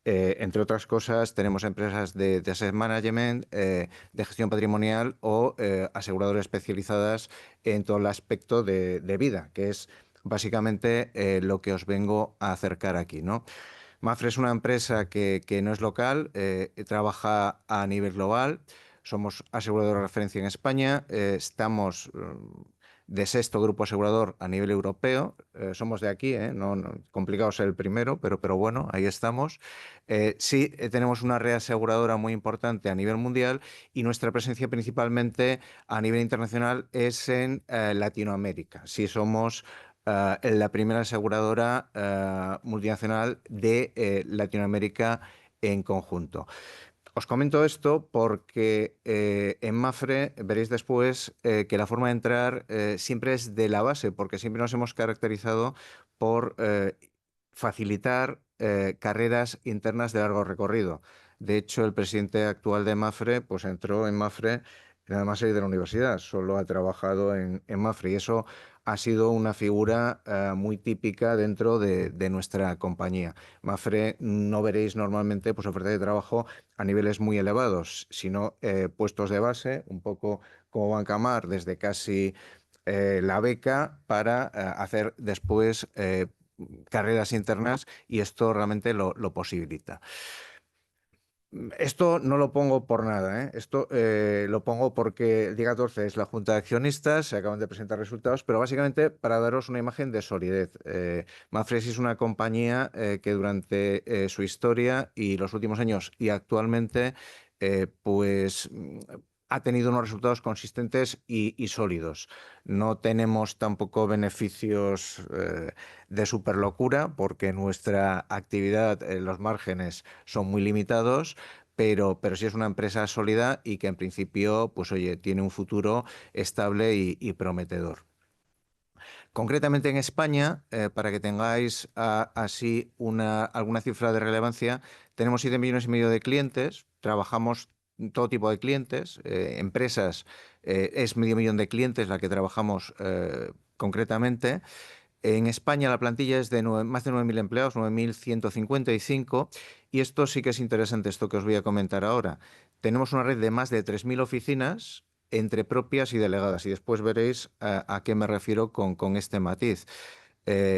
Entre otras cosas, tenemos empresas de asset management, de gestión patrimonial o aseguradoras especializadas en todo el aspecto de vida, que es básicamente lo que os vengo a acercar aquí, ¿no? Mafre es una empresa que no es local, trabaja a nivel global. Somos asegurador de referencia en España, estamos de sexto grupo asegurador a nivel europeo. Somos de aquí, complicado ser el primero, pero bueno, ahí estamos. Sí, tenemos una red aseguradora muy importante a nivel mundial y nuestra presencia principalmente a nivel internacional es en Latinoamérica. Sí, somos la primera aseguradora multinacional de Latinoamérica en conjunto. Os comento esto porque en Mapfre veréis después que la forma de entrar siempre es de la base, porque siempre nos hemos caracterizado por facilitar carreras internas de largo recorrido. De hecho, el presidente actual de Mapfre pues entró en Mapfre nada más salir de la universidad, solo ha trabajado en Mapfre y eso ha sido una figura muy típica dentro de nuestra compañía. Mapfre no veréis normalmente pues, ofertas de trabajo a niveles muy elevados, sino puestos de base, un poco como Bancamar, desde casi la beca para hacer después carreras internas y esto realmente lo posibilita. Esto no lo pongo por nada, ¿eh? Esto lo pongo porque el día 14 es la Junta de Accionistas, se acaban de presentar resultados, pero básicamente para daros una imagen de solidez. Mapfre es una compañía que durante su historia y los últimos años y actualmente pues ha tenido unos resultados consistentes y sólidos. No tenemos tampoco beneficios de superlocura porque nuestra actividad, los márgenes son muy limitados, pero sí es una empresa sólida y que en principio, pues oye, tiene un futuro estable y prometedor. Concretamente en España, para que tengáis así alguna cifra de relevancia, tenemos 7,5 millones de clientes, trabajamos todo tipo de clientes, empresas, es 500,000 de clientes la que trabajamos concretamente. En España la plantilla es de más de 9.000 empleados, 9.155, y esto sí que es interesante, esto que os voy a comentar ahora. Tenemos una red de más de 3.000 oficinas entre propias y delegadas, y después veréis a qué me refiero con este matiz.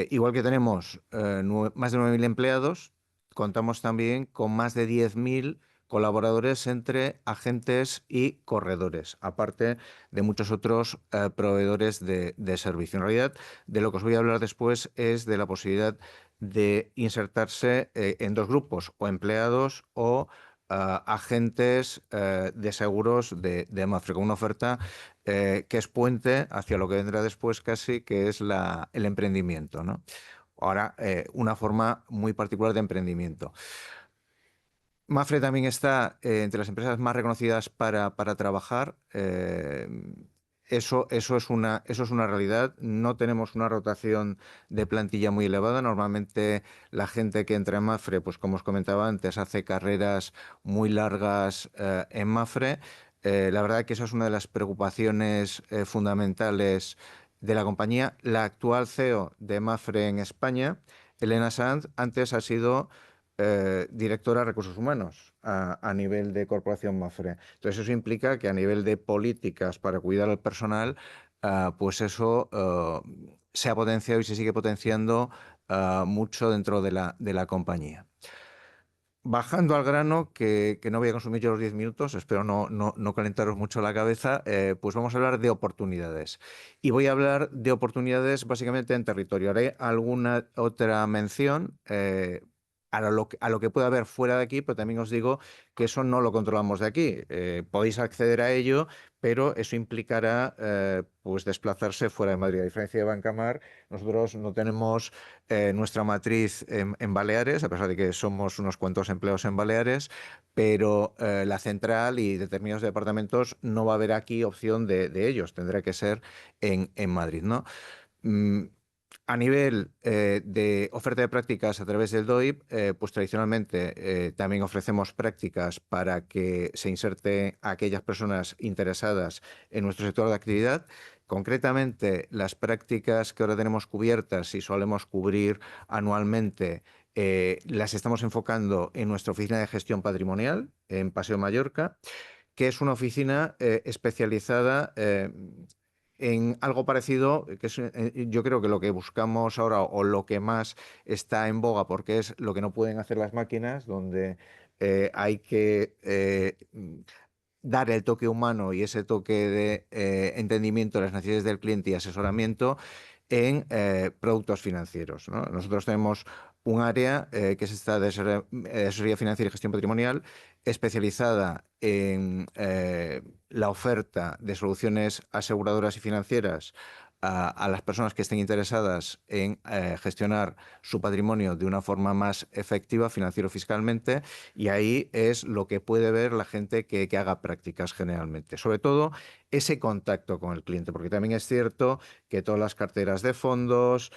Igual que tenemos más de 9.000 empleados, contamos también con más de 10.000 colaboradores entre agentes y corredores, aparte de muchos otros proveedores de servicio. En realidad, de lo que os voy a hablar después es de la posibilidad de insertarse en dos grupos, o empleados o agentes de seguros de Mapfre, con una oferta que es puente hacia lo que vendrá después casi, que es el emprendimiento, ¿no? Ahora, una forma muy particular de emprendimiento. Mapfre también está entre las empresas más reconocidas para trabajar. Eso es una realidad. No tenemos una rotación de plantilla muy elevada. Normalmente la gente que entra en Mapfre, pues como os comentaba antes, hace carreras muy largas en Mapfre. La verdad que eso es una de las preocupaciones fundamentales de la compañía. La actual CEO de Mapfre en España, Elena Sanz, antes ha sido directora de recursos humanos a nivel de corporación Mapfre. Entonces eso implica que a nivel de políticas para cuidar al personal, pues eso se ha potenciado y se sigue potenciando mucho dentro de la compañía. Bajando al grano, que no voy a consumir yo los 10 minutos, espero no calentaros mucho la cabeza, pues vamos a hablar de oportunidades. Y voy a hablar de oportunidades básicamente en territorio. Haré alguna otra mención a lo que pueda haber fuera de aquí, pero también os digo que eso no lo controlamos de aquí. Podéis acceder a ello, pero eso implicará pues desplazarse fuera de Madrid. A diferencia de Bancamar, nosotros no tenemos nuestra matriz en Baleares, a pesar de que somos unos cuantos empleados en Baleares, pero la central y determinados departamentos no va a haber aquí opción de ellos, tendrá que ser en Madrid, ¿no? A nivel de oferta de prácticas a través del DOIP, pues tradicionalmente también ofrecemos prácticas para que se inserte a aquellas personas interesadas en nuestro sector de actividad. Concretamente, las prácticas que ahora tenemos cubiertas y solemos cubrir anualmente, las estamos enfocando en nuestra oficina de gestión patrimonial en Paseo Mallorca, que es una oficina especializada en algo parecido, que es, yo creo que lo que buscamos ahora o lo que más está en boga, porque es lo que no pueden hacer las máquinas, donde hay que dar el toque humano y ese toque de entendimiento de las necesidades del cliente y asesoramiento en productos financieros, ¿no? Nosotros tenemos un área que es esta de asesoría financiera y gestión patrimonial, especializada en la oferta de soluciones aseguradoras y financieras a las personas que estén interesadas en gestionar su patrimonio de una forma más efectiva financiero-fiscalmente, y ahí es lo que puede ver la gente que haga prácticas generalmente. Sobre todo ese contacto con el cliente, porque también es cierto que todas las carteras de fondos,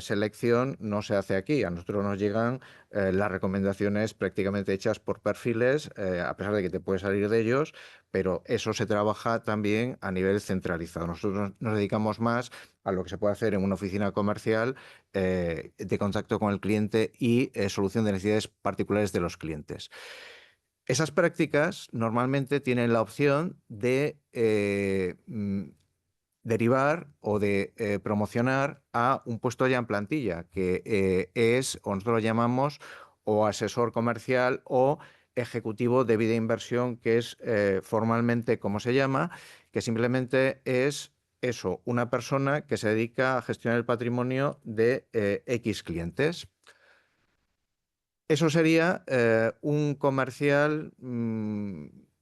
selección, no se hace aquí. A nosotros nos llegan las recomendaciones prácticamente hechas por perfiles, a pesar de que te puedes salir de ellos, pero eso se trabaja también a nivel centralizado. Nosotros nos dedicamos más a lo que se puede hacer en una oficina comercial de contacto con el cliente y solución de necesidades particulares de los clientes. Esas prácticas normalmente tienen la opción de derivar o de promocionar a un puesto ya en plantilla, que es, o nosotros lo llamamos, o asesor comercial o ejecutivo de vida e inversión, que es formalmente como se llama, que simplemente es eso, una persona que se dedica a gestionar el patrimonio de X clientes. Eso sería un comercial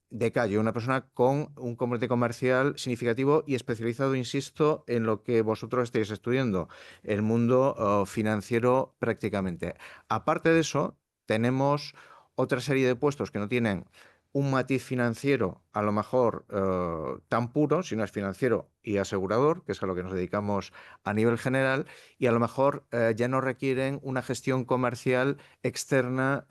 de calle, una persona con un componente comercial significativo y especializado, insisto, en lo que vosotros estáis estudiando, el mundo financiero prácticamente. Aparte de eso, tenemos otra serie de puestos que no tienen un matiz financiero, a lo mejor tan puro, sino es financiero y asegurador, que es a lo que nos dedicamos a nivel general, y a lo mejor ya no requieren una gestión comercial externa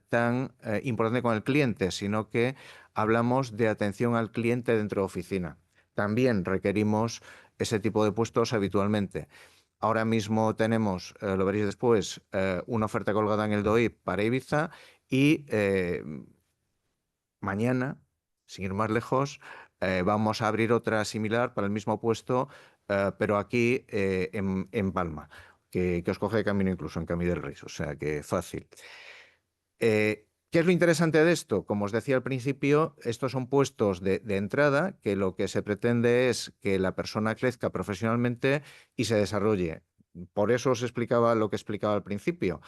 tan importante con el cliente, sino que hablamos de atención al cliente dentro de oficina. También requerimos ese tipo de puestos habitualmente. Ahora mismo tenemos, lo veréis después, una oferta colgada en el DOIP para Ibiza y mañana, sin ir más lejos, vamos a abrir otra similar para el mismo puesto, pero aquí en Palma, que os coge de camino incluso en Camí del Rey, o sea que fácil. ¿Qué es lo interesante de esto? Como os decía al principio, estos son puestos de entrada que lo que se pretende es que la persona crezca profesionalmente y se desarrolle. Por eso os explicaba lo que explicaba al principio.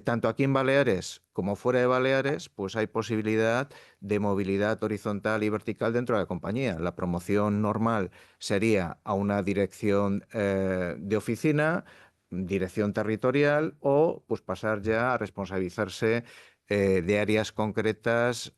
Tanto aquí en Baleares como fuera de Baleares, pues hay posibilidad de movilidad horizontal y vertical dentro de la compañía. La promoción normal sería a una dirección de oficina, dirección territorial, o pues pasar ya a responsabilizarse de áreas concretas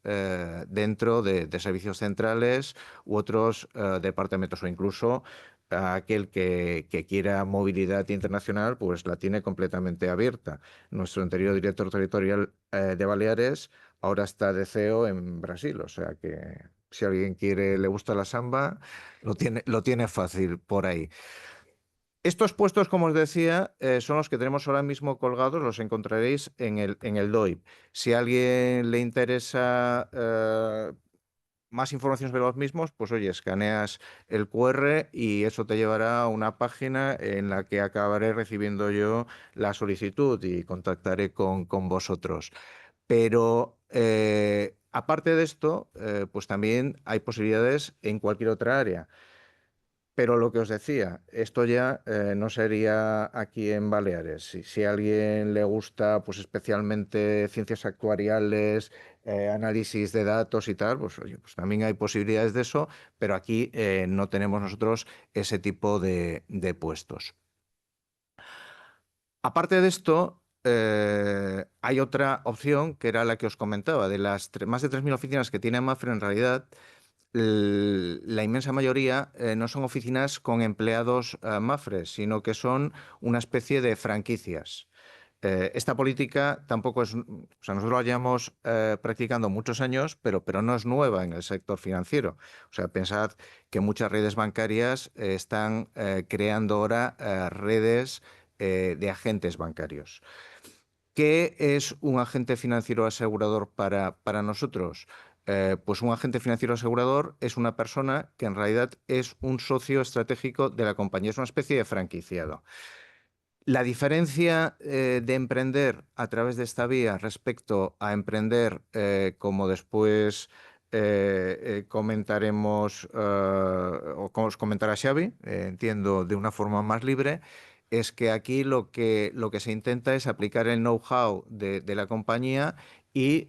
dentro de servicios centrales u otros departamentos, o incluso aquel que quiera movilidad internacional, pues la tiene completamente abierta. Nuestro anterior director territorial de Baleares ahora está de CEO en Brasil, o sea que si alguien quiere, le gusta la samba, lo tiene fácil por ahí. Estos puestos, como os decía, son los que tenemos ahora mismo colgados, los encontraréis en el DOIP. Si a alguien le interesa más información sobre los mismos, pues oye, escaneas el QR y eso te llevará a una página en la que acabaré recibiendo yo la solicitud y contactaré con vosotros. Pero aparte de esto, pues también hay posibilidades en cualquier otra área. Pero lo que os decía, esto ya no sería aquí en Baleares. Si a alguien le gusta pues especialmente ciencias actuariales, análisis de datos y tal, pues, oye, pues también hay posibilidades de eso, pero aquí no tenemos nosotros ese tipo de puestos. Aparte de esto, hay otra opción que era la que os comentaba. De las más de 3.000 oficinas que tiene Mapfre, en realidad la inmensa mayoría no son oficinas con empleados Mapfre, sino que son una especie de franquicias. Esta política tampoco es, o sea, nosotros la llevamos practicando muchos años, pero no es nueva en el sector financiero. O sea, pensad que muchas redes bancarias están creando ahora redes de agentes bancarios. ¿Qué es un agente financiero asegurador para nosotros? Pues un agente financiero asegurador es una persona que en realidad es un socio estratégico de la compañía, es una especie de franquiciado. La diferencia de emprender a través de esta vía respecto a emprender, como después comentaremos, o como os comentará Xavi, entiendo de una forma más libre, es que aquí lo que se intenta es aplicar el know-how de la compañía y,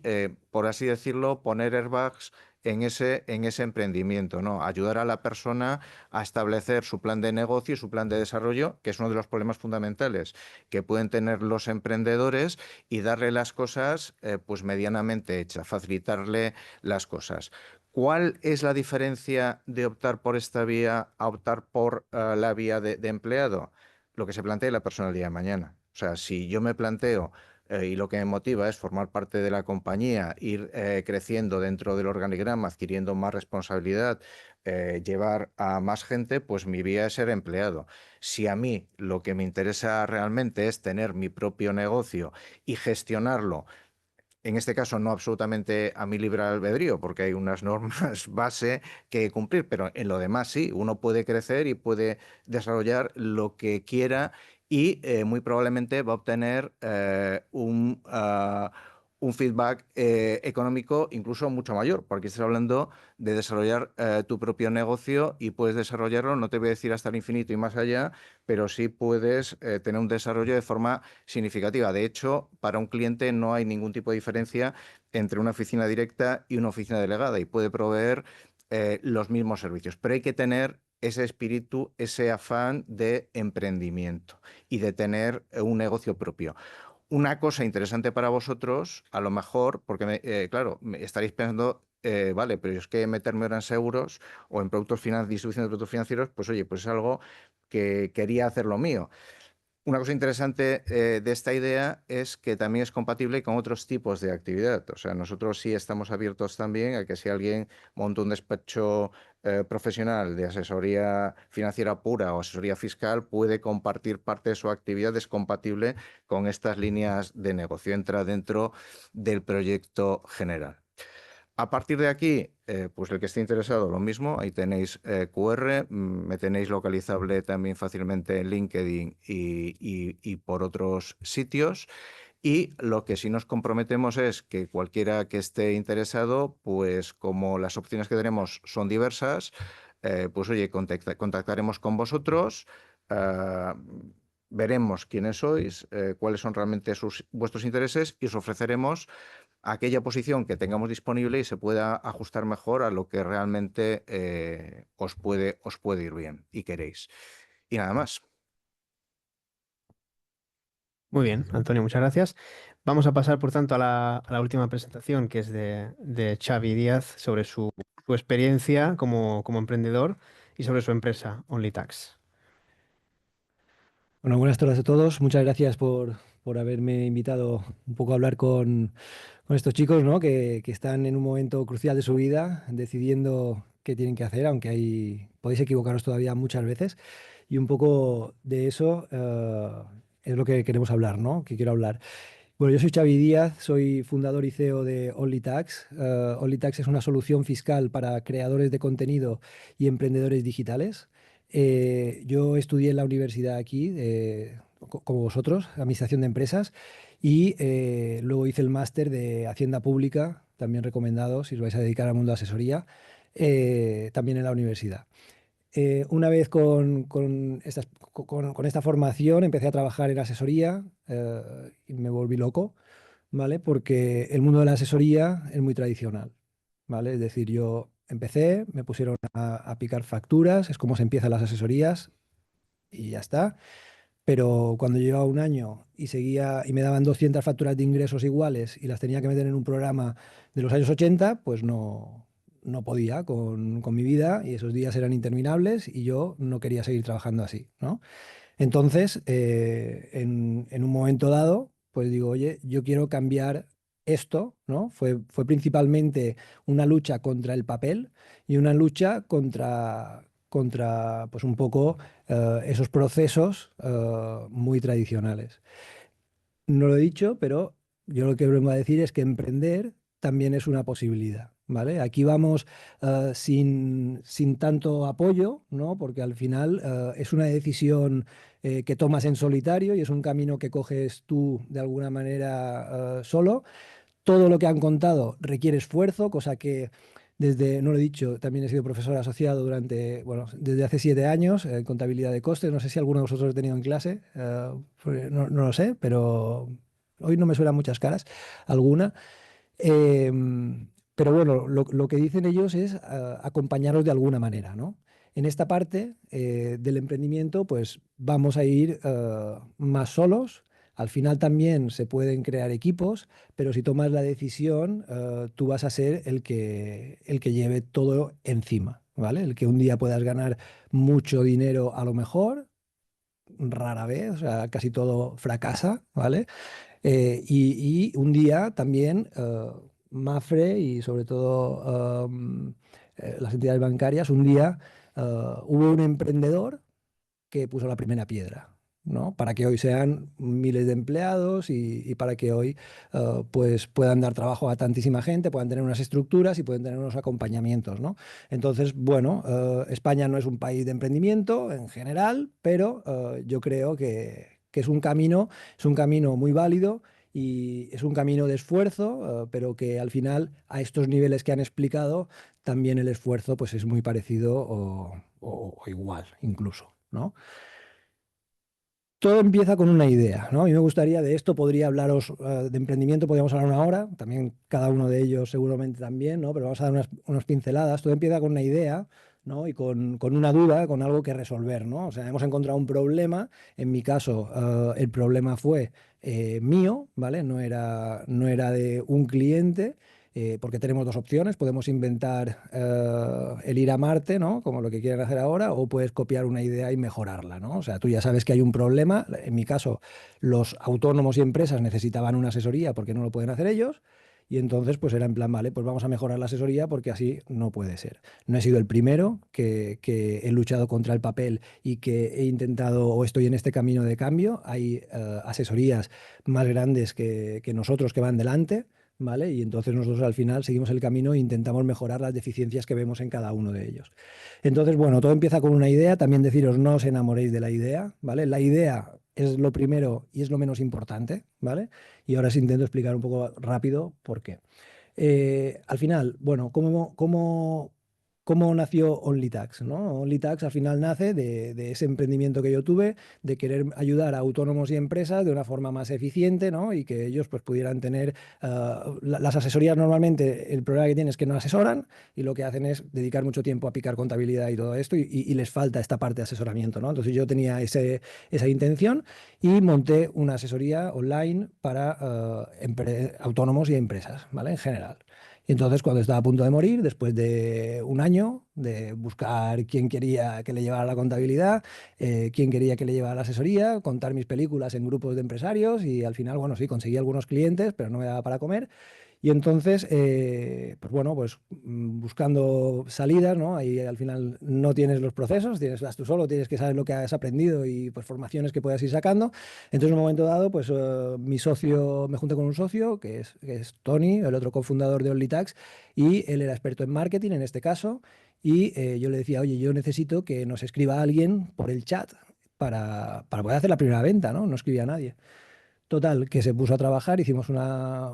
por así decirlo, poner airbags en ese emprendimiento, ¿no? Ayudar a la persona a establecer su plan de negocio y su plan de desarrollo, que es uno de los problemas fundamentales que pueden tener los emprendedores, y darle las cosas pues medianamente hechas, facilitarle las cosas. ¿Cuál es la diferencia de optar por esta vía a optar por la vía de empleado? Lo que se plantea la persona el día de mañana. O sea, si yo me planteo y lo que me motiva es formar parte de la compañía, ir creciendo dentro del organigrama, adquiriendo más responsabilidad, llevar a más gente, pues mi vía es ser empleado. Si a mí lo que me interesa realmente es tener mi propio negocio y gestionarlo, en este caso no absolutamente a mi libre albedrío, porque hay unas normas base que cumplir, pero en lo demás sí, uno puede crecer y puede desarrollar lo que quiera, y muy probablemente va a obtener un feedback económico incluso mucho mayor, porque estás hablando de desarrollar tu propio negocio, y puedes desarrollarlo, no te voy a decir hasta el infinito y más allá, pero sí puedes tener un desarrollo de forma significativa. De hecho, para un cliente no hay ningún tipo de diferencia entre una oficina directa y una oficina delegada, y puede proveer los mismos servicios. Pero hay que tener ese espíritu, ese afán de emprendimiento y de tener un negocio propio. Una cosa interesante para vosotros, a lo mejor, porque claro, estaréis pensando, vale, pero es que meterme ahora en seguros o en productos distribución de productos financieros, pues oye, pues es algo que quería hacer lo mío. Una cosa interesante de esta idea es que también es compatible con otros tipos de actividad. O sea, nosotros sí estamos abiertos también a que si alguien monta un despacho profesional de asesoría financiera pura o asesoría fiscal, puede compartir parte de su actividad, es compatible con estas líneas de negocio, entra dentro del proyecto general. A partir de aquí, pues el que esté interesado, lo mismo, ahí tenéis QR, me tenéis localizable también fácilmente en LinkedIn y por otros sitios. Y lo que sí nos comprometemos es que cualquiera que esté interesado, pues como las opciones que tenemos son diversas, pues oye, contactaremos con vosotros, ah, veremos quiénes sois, cuáles son realmente vuestros intereses, y os ofreceremos aquella posición que tengamos disponible y se pueda ajustar mejor a lo que realmente os puede ir bien y queréis. Y nada más. Muy bien, Antonio, muchas gracias. Vamos a pasar, por tanto, a la última presentación, que es de Xavi Díaz, sobre su experiencia como emprendedor y sobre su empresa, OnlyTax. Bueno, buenas tardes a todos. Muchas gracias por haberme invitado un poco a hablar con estos chicos, ¿no? Que están en un momento crucial de su vida, decidiendo qué tienen que hacer, aunque podéis equivocaros todavía muchas veces. Y un poco de eso es lo que queremos hablar, ¿no? Que quiero hablar. Bueno, yo soy Xavi Díaz, soy fundador y CEO de OnlyTax. OnlyTax es una solución fiscal para creadores de contenido y emprendedores digitales. Yo estudié en la universidad aquí, como vosotros, Administración de Empresas, y luego hice el máster de Hacienda Pública, también recomendado si os vais a dedicar al mundo de asesoría, también en la universidad. Una vez con esta formación empecé a trabajar en asesoría y me volví loco, ¿vale? Porque el mundo de la asesoría es muy tradicional, ¿vale? Es decir, yo empecé, me pusieron a picar facturas, es como se empiezan las asesorías y ya está. Pero cuando llevaba un año y seguía y me daban 200 facturas de ingresos iguales y las tenía que meter en un programa de los años 80, pues no podía con mi vida, y esos días eran interminables y yo no quería seguir trabajando así, ¿no? Entonces, en un momento dado, pues digo, oye, yo quiero cambiar esto, ¿no? Fue principalmente una lucha contra el papel y una lucha contra pues un poco esos procesos muy tradicionales. No lo he dicho, pero yo lo que vengo a decir es que emprender también es una posibilidad, ¿vale? Aquí vamos sin tanto apoyo, ¿no? Porque al final es una decisión que tomas en solitario y es un camino que coges tú de alguna manera solo. Todo lo que han contado requiere esfuerzo, cosa que no lo he dicho, también he sido profesor asociado bueno, desde hace 7 años en contabilidad de costes. No sé si alguno de vosotros lo ha tenido en clase, no lo sé, pero hoy no me suenan muchas caras, alguna. Pero bueno, lo que dicen ellos es acompañaros de alguna manera, ¿no? En esta parte del emprendimiento, pues vamos a ir más solos. Al final también se pueden crear equipos, pero si tomas la decisión, tú vas a ser el que lleve todo encima, ¿vale? El que un día puedas ganar mucho dinero a lo mejor, rara vez, o sea, casi todo fracasa, ¿vale? Y un día también Mafre y sobre todo las entidades bancarias, un día hubo un emprendedor que puso la primera piedra, ¿no? Para que hoy sean miles de empleados y para que hoy pues puedan dar trabajo a tantísima gente, puedan tener unas estructuras y pueden tener unos acompañamientos, ¿no? Entonces, bueno, España no es un país de emprendimiento en general, pero yo creo que es un camino muy válido y es un camino de esfuerzo, pero que al final a estos niveles que han explicado, también el esfuerzo pues es muy parecido o igual incluso, ¿no? Todo empieza con una idea, ¿no? A mí me gustaría, de esto podría hablaros, de emprendimiento podríamos hablar una hora, también cada uno de ellos seguramente también, ¿no? Pero vamos a dar unas pinceladas. Todo empieza con una idea, ¿no? Y con una duda, con algo que resolver, ¿no? O sea, hemos encontrado un problema, en mi caso, el problema fue mío, ¿vale? No era de un cliente. Porque tenemos dos opciones, podemos inventar el ir a Marte, ¿no? Como lo que quieren hacer ahora, o puedes copiar una idea y mejorarla, ¿no? O sea, tú ya sabes que hay un problema. En mi caso, los autónomos y empresas necesitaban una asesoría porque no lo pueden hacer ellos. Y entonces, pues era en plan, vale, pues vamos a mejorar la asesoría porque así no puede ser. No he sido el primero que he luchado contra el papel y que he intentado o estoy en este camino de cambio. Hay asesorías más grandes que nosotros que van delante. ¿Vale? Y entonces nosotros al final seguimos el camino e intentamos mejorar las deficiencias que vemos en cada uno de ellos. Entonces, bueno, todo empieza con una idea. También deciros, no os enamoréis de la idea, ¿vale? La idea es lo primero y es lo menos importante, ¿vale? Y ahora os intento explicar un poco rápido por qué. Al final, bueno, ¿cómo nació OnlyTax, ¿no? OnlyTax al final nace de ese emprendimiento que yo tuve, de querer ayudar a autónomos y empresas de una forma más eficiente, ¿no? Y que ellos pues pudieran tener las asesorías. Normalmente el problema que tienen es que no asesoran y lo que hacen es dedicar mucho tiempo a picar contabilidad y todo esto y les falta esta parte de asesoramiento, ¿no? Entonces yo tenía esa intención y monté una asesoría online para autónomos y empresas, ¿vale? En general. Y entonces, cuando estaba a punto de morir, después de un año de buscar quién quería que le llevara la contabilidad, quién quería que le llevara la asesoría, contar mis películas en grupos de empresarios y al final, bueno, sí, conseguí algunos clientes, pero no me daba para comer. Y entonces, pues bueno, pues buscando salidas, ¿no? Ahí al final no tienes los procesos, vas tú solo, tienes que saber lo que has aprendido y pues formaciones que puedas ir sacando. Entonces, en un momento dado, pues mi socio, me junté con un socio, que es Tony, el otro cofundador de OnlyTax, y él era experto en marketing en este caso, y yo le decía, oye, yo necesito que nos escriba alguien por el chat para poder hacer la primera venta, ¿no? No escribía a nadie. Total, que se puso a trabajar,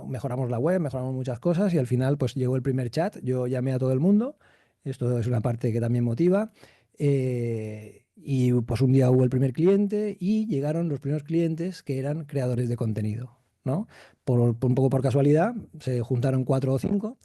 mejoramos la web, mejoramos muchas cosas y al final pues llegó el primer chat, yo llamé a todo el mundo, esto es una parte que también motiva, y pues un día hubo el primer cliente y llegaron los primeros clientes que eran creadores de contenido, ¿no? Un poco por casualidad, se juntaron cuatro o cinco.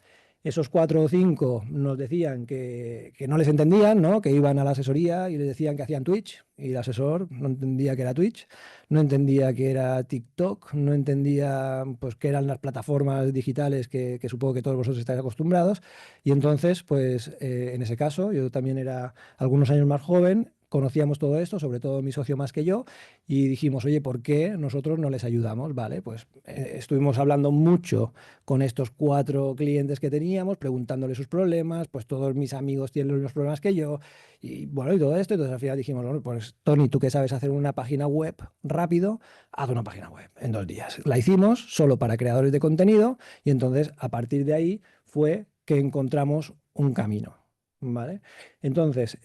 Esos cuatro o cinco nos decían que no les entendían, ¿no? Que iban a la asesoría y les decían que hacían Twitch y el asesor no entendía que era Twitch, no entendía que era TikTok, no entendía pues qué eran las plataformas digitales que supongo que todos vosotros estáis acostumbrados. Y entonces, pues en ese caso, yo también era algunos años más joven, conocíamos todo esto, sobre todo mi socio más que yo, y dijimos, oye, ¿por qué nosotros no les ayudamos? Vale, pues estuvimos hablando mucho con estos cuatro clientes que teníamos, preguntándoles sus problemas, pues todos mis amigos tienen los mismos problemas que yo, y bueno, y todo esto. Entonces al final dijimos, bueno, pues Tony, tú que sabes hacer una página web rápido, haz una página web en 2 días. La hicimos solo para creadores de contenido y entonces a partir de ahí fue que encontramos un camino, ¿vale? Entonces,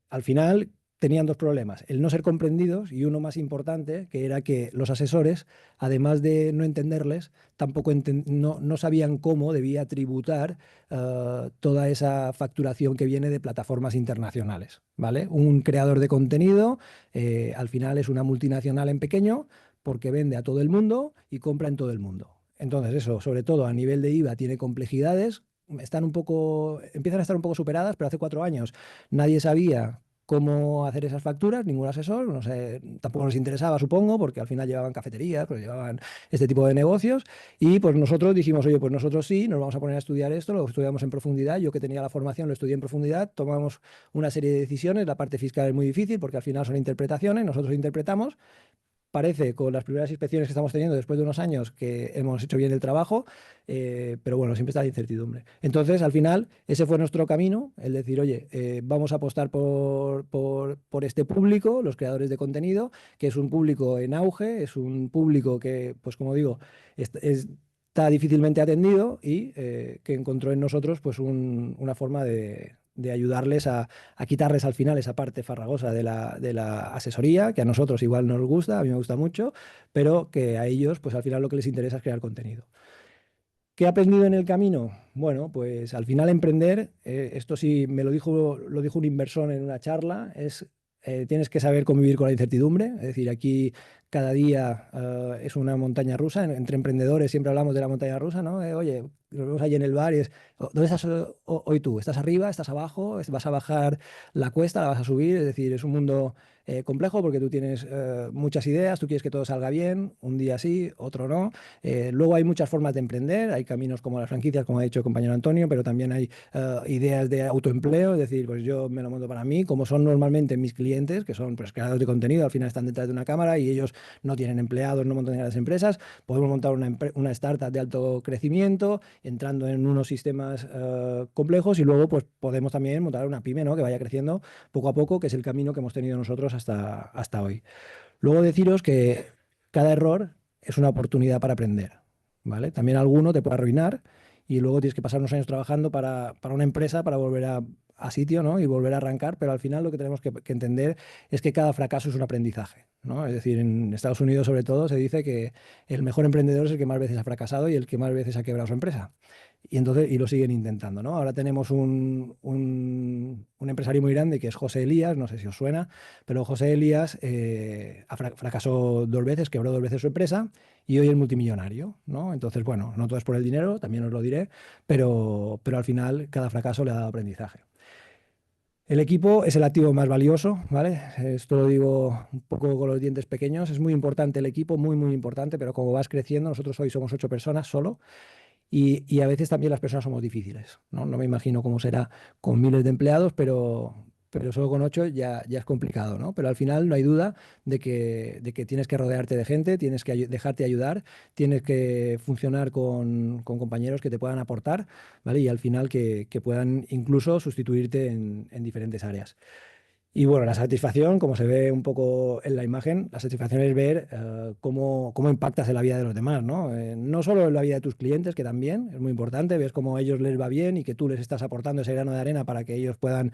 al final tenían dos problemas, el no ser comprendidos y uno más importante, que era que los asesores, además de no entenderles, tampoco no sabían cómo debía tributar toda esa facturación que viene de plataformas internacionales, ¿vale? Un creador de contenido al final es una multinacional en pequeño porque vende a todo el mundo y compra en todo el mundo. Entonces, eso, sobre todo a nivel de IVA, tiene complejidades, empiezan a estar un poco superadas, pero hace 4 años nadie sabía cómo hacer esas facturas, ningún asesor, no sé, tampoco nos interesaba, supongo, porque al final llevaban cafeterías, pues llevaban este tipo de negocios, y pues nosotros dijimos, oye, pues nosotros sí, nos vamos a poner a estudiar esto, lo estudiamos en profundidad, yo que tenía la formación lo estudié en profundidad, tomamos una serie de decisiones, la parte fiscal es muy difícil porque al final son interpretaciones, nosotros interpretamos. Parece, con las primeras inspecciones que estamos teniendo después de unos años, que hemos hecho bien el trabajo, pero bueno, siempre está la incertidumbre. Entonces, al final, ese fue nuestro camino, el decir, oye, vamos a apostar por este público, los creadores de contenido, que es un público en auge, es un público que, pues como digo, está difícilmente atendido y que encontró en nosotros pues una forma de ayudarles a quitarles al final esa parte farragosa de la asesoría, que a nosotros igual nos gusta, a mí me gusta mucho, pero que a ellos pues al final lo que les interesa es crear contenido. ¿Qué he aprendido en el camino? Bueno, pues al final emprender, esto sí me lo dijo un inversor en una charla, tienes que saber convivir con la incertidumbre, es decir, aquí cada día es una montaña rusa, entre emprendedores siempre hablamos de la montaña rusa, ¿no? Oye, nos vemos allí en el bar y ¿dónde estás hoy tú? ¿Estás arriba? ¿Estás abajo? ¿Vas a bajar la cuesta? ¿La vas a subir? Es decir, es un mundo complejo porque tú tienes muchas ideas, tú quieres que todo salga bien, un día sí, otro no. Luego hay muchas formas de emprender, hay caminos como las franquicias, como ha dicho el compañero Antonio, pero también hay ideas de autoempleo, es decir, pues yo me lo monto para mí, como son normalmente mis clientes, que son pues, creadores de contenido, al final están detrás de una cámara y ellos no tienen empleados, no montan grandes empresas, podemos montar una startup de alto crecimiento, entrando en unos sistemas complejos y luego pues podemos también montar una pyme, ¿no? Que vaya creciendo poco a poco, que es el camino que hemos tenido nosotros hasta hoy. Luego deciros que cada error es una oportunidad para aprender, ¿vale? También alguno te puede arruinar y luego tienes que pasar unos años trabajando para una empresa para volver a sitio, ¿no? Y volver a arrancar, pero al final lo que tenemos que entender es que cada fracaso es un aprendizaje, ¿no? Es decir, en Estados Unidos sobre todo se dice que el mejor emprendedor es el que más veces ha fracasado y el que más veces ha quebrado su empresa. Y lo siguen intentando, ¿no? Ahora tenemos un empresario muy grande que es José Elías, no sé si os suena, pero José Elías fracasó 2 veces, quebró 2 veces su empresa y hoy es multimillonario, ¿no? Entonces, bueno, no todo es por el dinero, también os lo diré, pero al final cada fracaso le ha dado aprendizaje. El equipo es el activo más valioso, ¿vale? Esto lo digo un poco con los dientes pequeños. Es muy importante el equipo, muy, muy importante, pero como vas creciendo, nosotros hoy somos 8 personas solo. Y a veces también las personas somos difíciles, ¿no? No me imagino cómo será con miles de empleados, pero solo con 8 ya es complicado, ¿no? Pero al final no hay duda de que tienes que rodearte de gente, tienes que dejarte ayudar, tienes que funcionar con compañeros que te puedan aportar, ¿vale? Y al final que puedan incluso sustituirte en diferentes áreas. Y bueno, la satisfacción, como se ve un poco en la imagen, la satisfacción es ver cómo impactas en la vida de los demás, ¿no? No solo en la vida de tus clientes, que también es muy importante, ves cómo a ellos les va bien y que tú les estás aportando ese grano de arena para que ellos puedan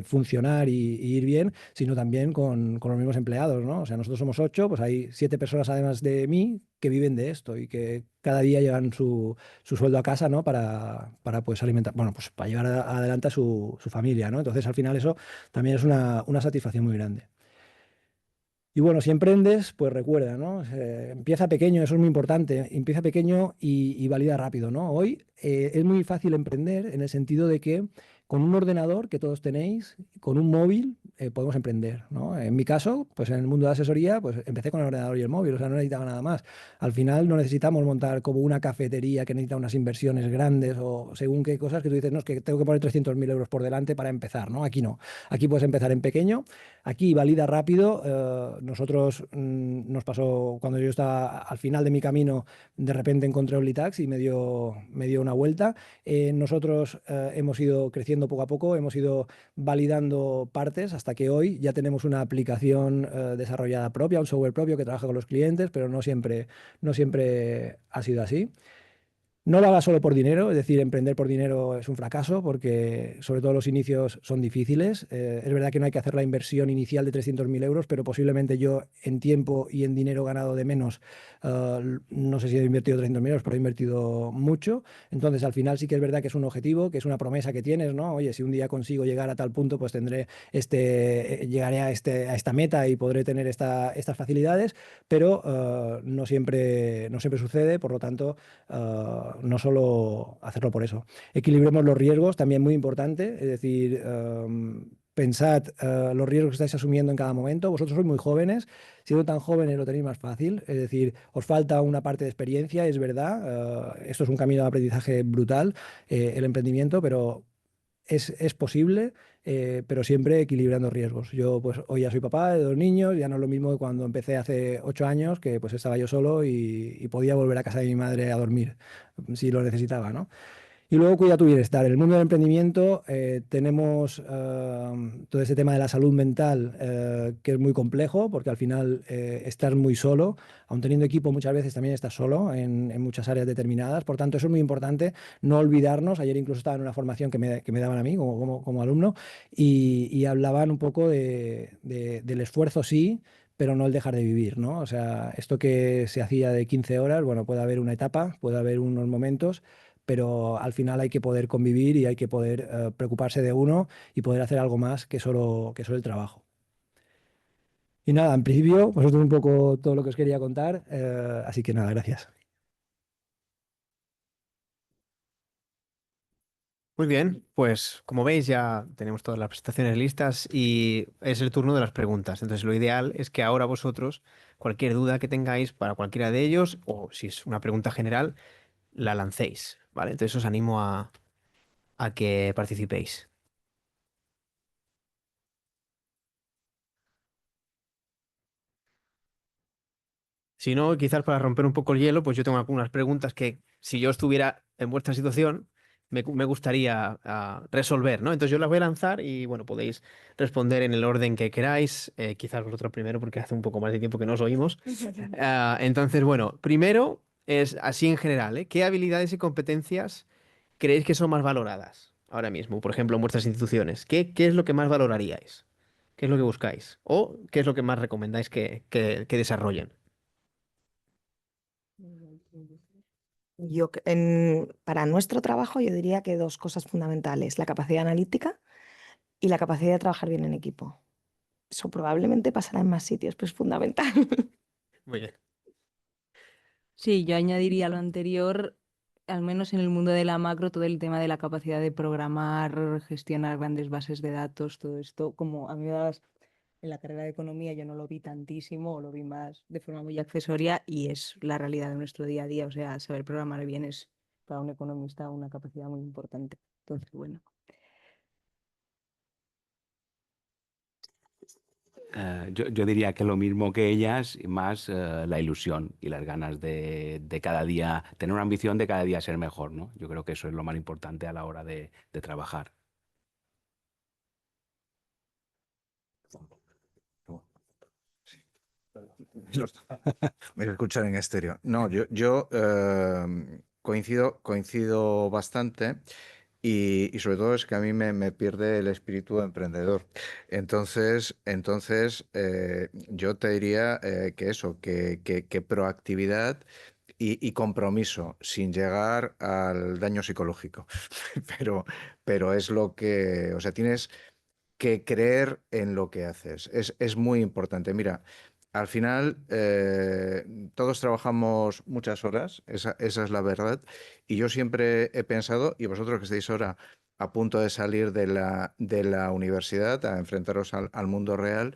funcionar y ir bien, sino también con los mismos empleados, ¿no? O sea, nosotros somos 8, pues hay 7 personas además de mí que viven de esto y que cada día llevan su sueldo a casa, ¿no? Para pues alimentar, bueno, pues para llevar adelante a su familia, ¿no? Entonces, al final eso también es una satisfacción muy grande. Y bueno, si emprendes, pues recuerda, ¿no? Empieza pequeño, eso es muy importante. Empieza pequeño y valida rápido, ¿no? Hoy es muy fácil emprender en el sentido de que con un ordenador que todos tenéis, con un móvil, podemos emprender, ¿no? En mi caso, pues en el mundo de asesoría, pues empecé con el ordenador y el móvil, o sea, no necesitaba nada más. Al final no necesitamos montar como una cafetería que necesita unas inversiones grandes o según qué cosas que tú dices, no, es que tengo que poner 300.000 euros por delante para empezar, ¿no? Aquí no. Aquí puedes empezar en pequeño. Aquí valida rápido. Nosotros nos pasó cuando yo estaba al final de mi camino, de repente encontré OnlyTax y me dio una vuelta. Nosotros hemos ido creciendo poco a poco, hemos ido validando partes hasta que hoy ya tenemos una aplicación desarrollada propia, un software propio que trabaja con los clientes, pero no siempre ha sido así. No lo hagas solo por dinero, es decir, emprender por dinero es un fracaso porque sobre todo los inicios son difíciles. Es verdad que no hay que hacer la inversión inicial de 300.000 euros, pero posiblemente yo en tiempo y en dinero ganado de menos, no sé si he invertido 300.000 euros, pero he invertido mucho. Entonces, al final sí que es verdad que es un objetivo, que es una promesa que tienes, ¿no? Oye, si un día consigo llegar a tal punto, pues llegaré a esta meta y podré tener estas facilidades, pero no siempre sucede, por lo tanto no solo hacerlo por eso. Equilibremos los riesgos, también muy importante, es decir, pensad los riesgos que estáis asumiendo en cada momento. Vosotros sois muy jóvenes, siendo tan jóvenes lo tenéis más fácil, es decir, os falta una parte de experiencia, es verdad, esto es un camino de aprendizaje brutal, el emprendimiento, pero es posible, pero siempre equilibrando riesgos. Yo pues hoy ya soy papá de 2 niños, ya no es lo mismo que cuando empecé hace 8 años, que pues estaba yo solo y podía volver a casa de mi madre a dormir si lo necesitaba, ¿no? Y luego cuida tu bienestar. En el mundo del emprendimiento tenemos todo ese tema de la salud mental, que es muy complejo porque al final estás muy solo. Aun teniendo equipo muchas veces también estás solo en muchas áreas determinadas. Por tanto, eso es muy importante, no olvidarnos. Ayer incluso estaba en una formación que me daban a mí como alumno y hablaban un poco del esfuerzo, sí, pero no el dejar de vivir, ¿no? O sea, esto que se hacía de 15 horas, bueno, puede haber una etapa, puede haber unos momentos, pero al final hay que poder convivir y hay que poder preocuparse de uno y poder hacer algo más que solo el trabajo. Y nada, en principio, vosotros un poco todo lo que os quería contar, así que nada, gracias. Muy bien, pues como veis ya tenemos todas las presentaciones listas y es el turno de las preguntas. Entonces lo ideal es que ahora vosotros, cualquier duda que tengáis para cualquiera de ellos, o si es una pregunta general, la lancéis, ¿vale? Entonces os animo a que participéis. Si no, quizás para romper un poco el hielo, pues yo tengo algunas preguntas que si yo estuviera en vuestra situación, me gustaría resolver, ¿no? Entonces yo las voy a lanzar y bueno, podéis responder en el orden que queráis, quizás vosotros primero porque hace un poco más de tiempo que no os oímos. Entonces, bueno, primero es así en general, ¿eh? ¿Qué habilidades y competencias creéis que son más valoradas ahora mismo? Por ejemplo, en vuestras instituciones. ¿Qué es lo que más valoraríais? ¿Qué es lo que buscáis? ¿O qué es lo que más recomendáis que desarrollen? Para nuestro trabajo yo diría que dos cosas fundamentales, la capacidad analítica y la capacidad de trabajar bien en equipo. Eso probablemente pasará en más sitios, pero es fundamental. Muy bien. Sí, yo añadiría lo anterior, al menos en el mundo de la macro, todo el tema de la capacidad de programar, gestionar grandes bases de datos, todo esto, como a mí en la carrera de economía yo no lo vi tantísimo, o lo vi más de forma muy accesoria y es la realidad de nuestro día a día. O sea, saber programar bien es para un economista una capacidad muy importante. Entonces, bueno. Yo diría que lo mismo que ellas, y más la ilusión y las ganas de cada día, tener una ambición de cada día ser mejor, ¿no? Yo creo que eso es lo más importante a la hora de trabajar. Me voy a escuchar en estéreo. No, yo coincido bastante y sobre todo es que a mí me pierde el espíritu emprendedor. Entonces, yo te diría que eso, que proactividad y compromiso sin llegar al daño psicológico. Pero, pero es lo que, o sea, tienes que creer en lo que haces. Es muy importante. Mira, al final todos trabajamos muchas horas, esa es la verdad, y yo siempre he pensado, y vosotros que estáis ahora a punto de salir de la universidad, a enfrentaros al mundo real,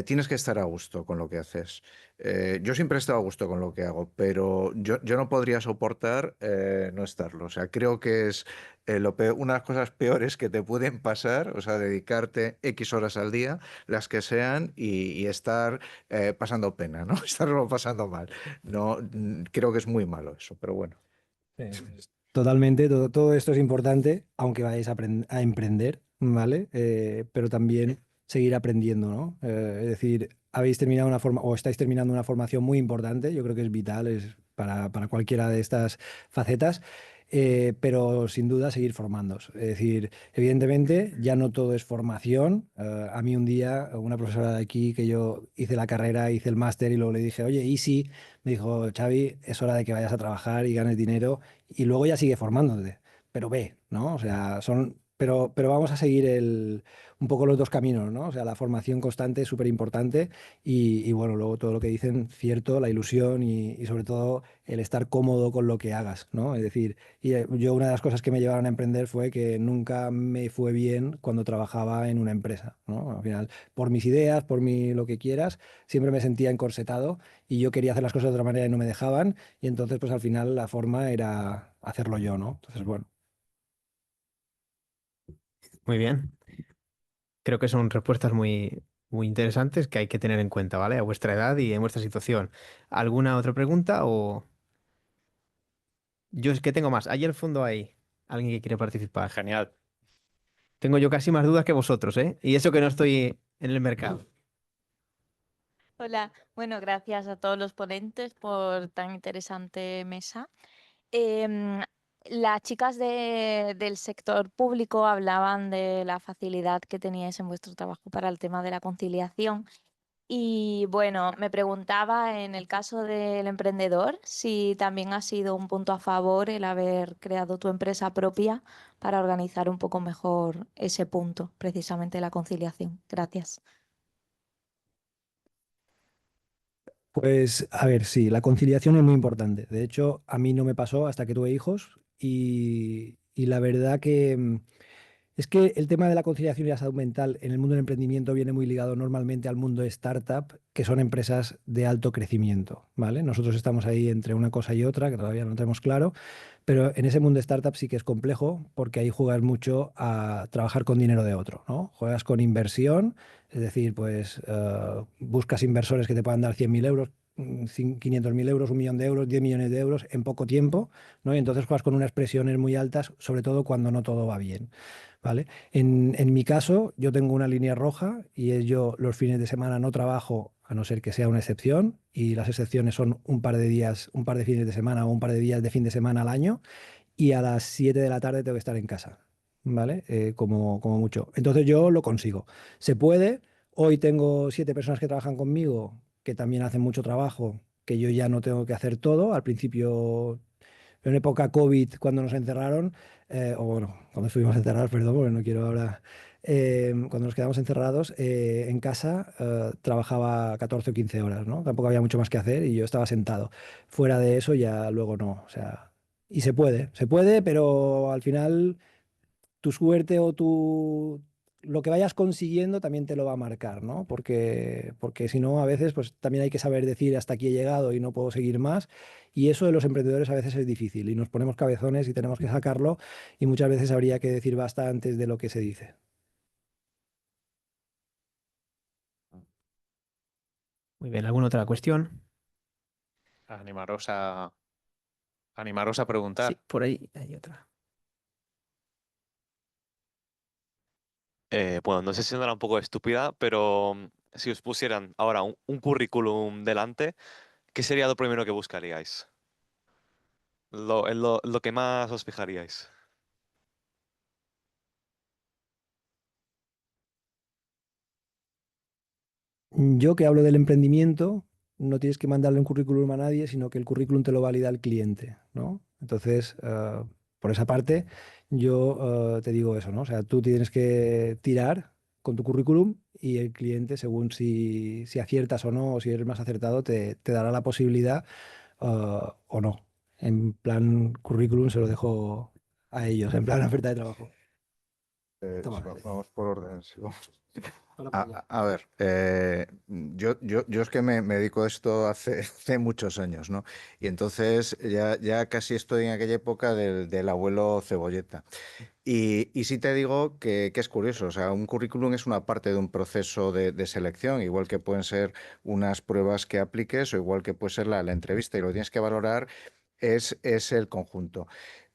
tienes que estar a gusto con lo que haces. Yo siempre he estado a gusto con lo que hago, pero yo no podría soportar no estarlo. O sea, creo que es una de las cosas peores que te pueden pasar, o sea, dedicarte X horas al día, las que sean, y estar pasando pena, ¿no? Estarlo pasando mal. No, creo que es muy malo eso, pero bueno. Totalmente, todo esto es importante, aunque vayáis a emprender, ¿vale? Pero también seguir aprendiendo, ¿no? Es decir, habéis terminado una forma o estáis terminando una formación muy importante, yo creo que es vital, para cualquiera de estas facetas. Pero sin duda seguir formándose. Es decir, evidentemente ya no todo es formación. A mí un día una profesora de aquí que yo hice la carrera, hice el máster y luego le dije, oye, y si, me dijo, Xavi, es hora de que vayas a trabajar y ganes dinero y luego ya sigue formándote, pero ve, ¿no? O sea, pero vamos a seguir un poco los dos caminos, ¿no? O sea, la formación constante es súper importante y bueno, luego todo lo que dicen, cierto, la ilusión y sobre todo el estar cómodo con lo que hagas, ¿no? Es decir, yo una de las cosas que me llevaron a emprender fue que nunca me fue bien cuando trabajaba en una empresa, ¿no? Al final, por mis ideas, por lo que quieras, siempre me sentía encorsetado y yo quería hacer las cosas de otra manera y no me dejaban y entonces pues al final la forma era hacerlo yo, ¿no? Entonces, bueno. Muy bien. Creo que son respuestas muy interesantes que hay que tener en cuenta, ¿vale? A vuestra edad y en vuestra situación. ¿Alguna otra pregunta o...? Yo es que tengo más. Allí al fondo hay alguien que quiere participar. Genial. Tengo yo casi más dudas que vosotros, ¿eh? Y eso que no estoy en el mercado. Hola, bueno, gracias a todos los ponentes por tan interesante mesa. Las chicas del sector público hablaban de la facilidad que teníais en vuestro trabajo para el tema de la conciliación. Y bueno, me preguntaba en el caso del emprendedor si también ha sido un punto a favor el haber creado tu empresa propia para organizar un poco mejor ese punto, precisamente la conciliación. Gracias. Pues a ver, sí, la conciliación es muy importante. De hecho, a mí no me pasó hasta que tuve hijos y la verdad que es que el tema de la conciliación y la salud mental en el mundo del emprendimiento viene muy ligado normalmente al mundo de startup, que son empresas de alto crecimiento, ¿vale? Nosotros estamos ahí entre una cosa y otra, que todavía no tenemos claro, pero en ese mundo de startup sí que es complejo porque ahí juegas mucho a trabajar con dinero de otro, ¿no? Juegas con inversión, es decir, pues buscas inversores que te puedan dar 100.000 euros, 500.000 euros, 1.000.000 de euros, 10 millones de euros en poco tiempo, ¿no? Y entonces juegas con unas presiones muy altas, sobre todo cuando no todo va bien. ¿Vale? En mi caso, yo tengo una línea roja y es yo los fines de semana no trabajo, a no ser que sea una excepción, y las excepciones son un par de días, un par de fines de semana o un par de días de fin de semana al año, y a las 7 de la tarde tengo que estar en casa, ¿vale? Como mucho. Entonces yo lo consigo. Se puede. Hoy tengo 7 personas que trabajan conmigo, que también hacen mucho trabajo, que yo ya no tengo que hacer todo. Al principio en época COVID, cuando nos encerraron, o bueno, cuando estuvimos encerrados, perdón, porque no quiero ahora, cuando nos quedamos encerrados en casa, trabajaba 14 o 15 horas, ¿no? Tampoco había mucho más que hacer y yo estaba sentado. Fuera de eso ya luego no, o sea, y se puede, pero al final tu suerte o lo que vayas consiguiendo también te lo va a marcar, ¿no? Porque si no, a veces pues también hay que saber decir hasta aquí he llegado y no puedo seguir más. Y eso de los emprendedores a veces es difícil y nos ponemos cabezones y tenemos que sacarlo y muchas veces habría que decir basta antes de lo que se dice. Muy bien, ¿alguna otra cuestión? Animaros a preguntar. Sí, por ahí hay otra. Bueno, no sé si sonará un poco estúpida, pero si os pusieran ahora un currículum delante, ¿qué sería lo primero que buscaríais? Lo que más os fijaríais. Yo que hablo del emprendimiento, no tienes que mandarle un currículum a nadie, sino que el currículum te lo valida el cliente, ¿no? Entonces, por esa parte, yo te digo eso, ¿no? O sea, tú tienes que tirar con tu currículum y el cliente, según si aciertas o no, o si eres más acertado, te dará la posibilidad o no. En plan currículum se lo dejo a ellos, en plan oferta de trabajo. Toma. Vamos por orden. Sí, vamos. Ahora para allá. A ver, yo es que me dedico a esto hace muchos años, ¿no? Y entonces ya casi estoy en aquella época del abuelo Cebolleta. Y sí te digo que es curioso, o sea, un currículum es una parte de un proceso de selección, igual que pueden ser unas pruebas que apliques o igual que puede ser la entrevista, y lo que tienes que valorar es el conjunto.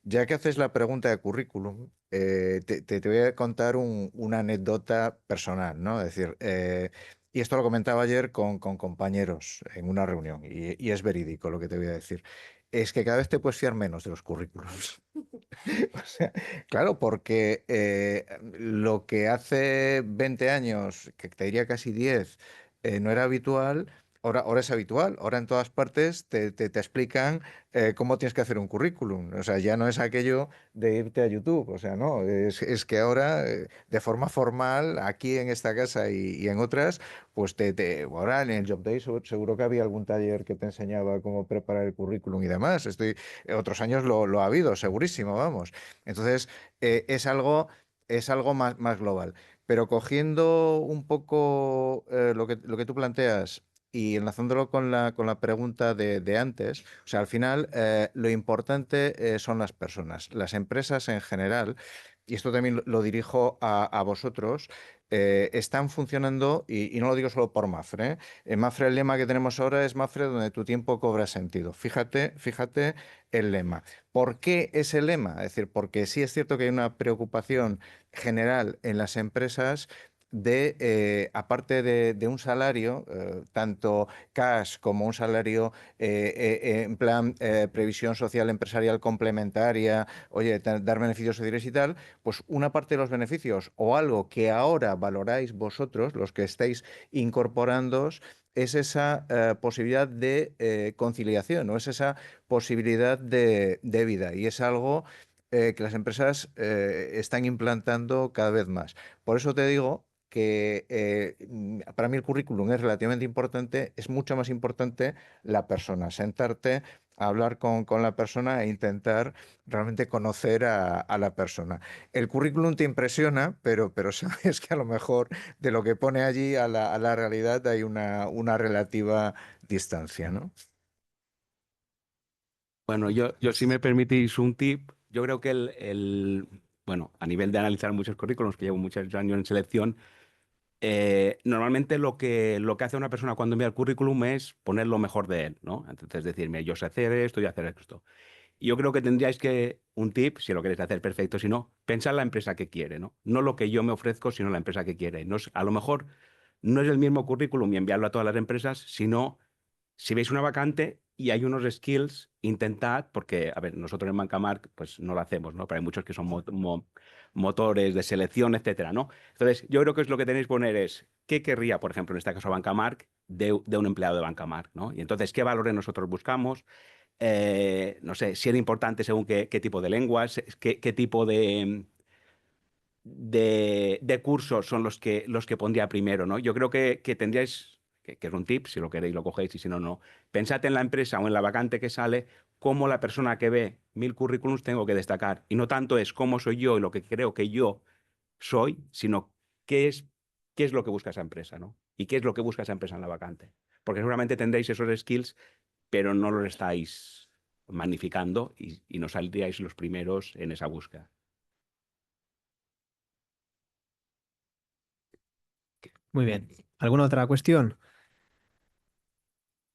Ya que haces la pregunta de currículum, te voy a contar una anécdota personal, ¿no? Es decir, y esto lo comentaba ayer con compañeros en una reunión, y es verídico lo que te voy a decir. es que cada vez te puedes fiar menos de los currículums. O sea, claro, porque lo que hace 20 años, que te diría casi 10, no era habitual, ahora es habitual. Ahora en todas partes te explican cómo tienes que hacer un currículum. O sea, ya no es aquello de irte a YouTube. O sea, no, es que ahora, de forma formal, aquí en esta casa y en otras, pues ahora en el Job Day seguro que había algún taller que te enseñaba cómo preparar el currículum y demás. Otros años lo ha habido, segurísimo, vamos. Entonces, es algo más global. Pero cogiendo un poco lo que tú planteas y enlazándolo con la pregunta de antes, o sea, al final lo importante son las personas. Las empresas en general, y esto también lo dirijo a vosotros, están funcionando, y no lo digo solo por Mafre, ¿eh? En Mafre el lema que tenemos ahora es Mafre donde tu tiempo cobra sentido. Fíjate el lema. ¿Por qué ese lema? Es decir, porque sí es cierto que hay una preocupación general en las empresas aparte de un salario, tanto cash como un salario en plan previsión social empresarial complementaria, oye, dar beneficios sociales y tal, pues una parte de los beneficios o algo que ahora valoráis vosotros, los que estáis incorporándoos, es esa posibilidad de conciliación, o es esa posibilidad de vida. Y es algo que las empresas están implantando cada vez más. Por eso te digo que para mí el currículum es relativamente importante, es mucho más importante la persona, sentarte a hablar con la persona e intentar realmente conocer a la persona. El currículum te impresiona, pero sabes que a lo mejor de lo que pone allí a la realidad hay una relativa distancia, ¿no? Bueno, yo si me permitís un tip, yo creo que bueno, a nivel de analizar muchos currículums, que llevo muchos años en selección, normalmente lo que hace una persona cuando envía el currículum es poner lo mejor de él, ¿no? Entonces decirme, yo sé hacer esto y hacer esto. Y yo creo que tendríais un tip, si lo queréis hacer perfecto, si no, pensar la empresa que quiere, ¿no? No lo que yo me ofrezco, sino la empresa que quiere. No a lo mejor no es el mismo currículum y enviarlo a todas las empresas, sino si veis una vacante y hay unos skills, intentad, porque, a ver, nosotros en Bancamark pues no lo hacemos, ¿no? Pero hay muchos que son motores de selección, etcétera, ¿no? Entonces, yo creo que es lo que tenéis que poner es, ¿qué querría, por ejemplo, en este caso Bancamark, de un empleado de Bancamark, ¿no? Y entonces, ¿qué valores nosotros buscamos? No sé, si era importante según qué tipo de lenguas, qué tipo de cursos son los que pondría primero, ¿no? Yo creo que tendríais, que es un tip, si lo queréis lo cogéis y si no, no. Pensad en la empresa o en la vacante que sale, cómo la persona que ve 1000 currículums tengo que destacar. Y no tanto es cómo soy yo y lo que creo que yo soy, sino qué es lo que busca esa empresa, ¿no? Y qué es lo que busca esa empresa en la vacante. Porque seguramente tendréis esos skills, pero no los estáis magnificando y no saldríais los primeros en esa búsqueda. Muy bien. ¿Alguna otra cuestión?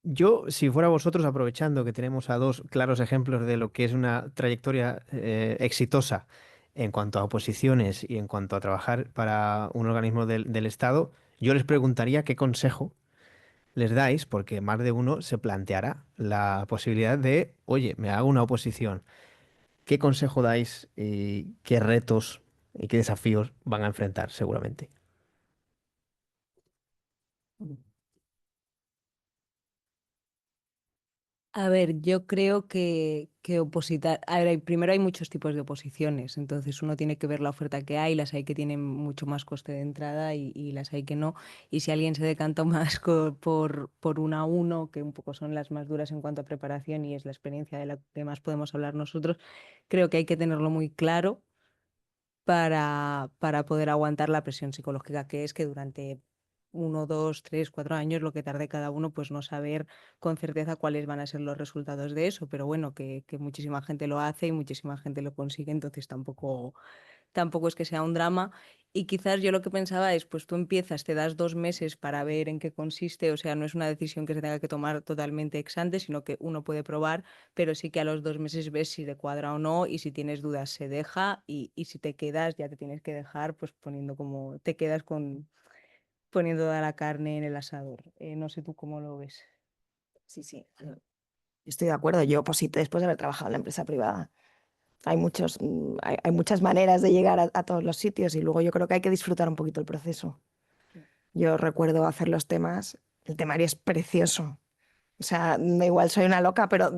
Yo, si fuera vosotros, aprovechando que tenemos a dos claros ejemplos de lo que es una trayectoria exitosa en cuanto a oposiciones y en cuanto a trabajar para un organismo del Estado, yo les preguntaría qué consejo les dais, porque más de uno se planteará la posibilidad de, oye, me hago una oposición. ¿Qué consejo dais y qué retos y qué desafíos van a enfrentar seguramente? A ver, yo creo que opositar. A ver, primero hay muchos tipos de oposiciones, entonces uno tiene que ver la oferta que hay, las hay que tienen mucho más coste de entrada y las hay que no. Y si alguien se decanta más por una uno, que un poco son las más duras en cuanto a preparación y es la experiencia de la que más podemos hablar nosotros, creo que hay que tenerlo muy claro para poder aguantar la presión psicológica que es que durante 1, 2, 3, 4 años, lo que tarde cada uno, pues no saber con certeza cuáles van a ser los resultados de eso, pero bueno, que muchísima gente lo hace y muchísima gente lo consigue, entonces tampoco es que sea un drama. Y quizás yo lo que pensaba es, pues tú empiezas, te das 2 meses para ver en qué consiste, o sea, no es una decisión que se tenga que tomar totalmente ex ante, sino que uno puede probar, pero sí que a los 2 meses ves si te cuadra o no y si tienes dudas se deja y si te quedas ya te tienes que dejar, pues poniendo como, te quedas poniendo toda la carne en el asador. No sé tú cómo lo ves. Sí, sí. Estoy de acuerdo, yo oposité después de haber trabajado en la empresa privada. Hay muchas maneras de llegar a todos los sitios y luego yo creo que hay que disfrutar un poquito el proceso. Yo recuerdo hacer los temas, el temario es precioso. O sea, da igual, soy una loca, pero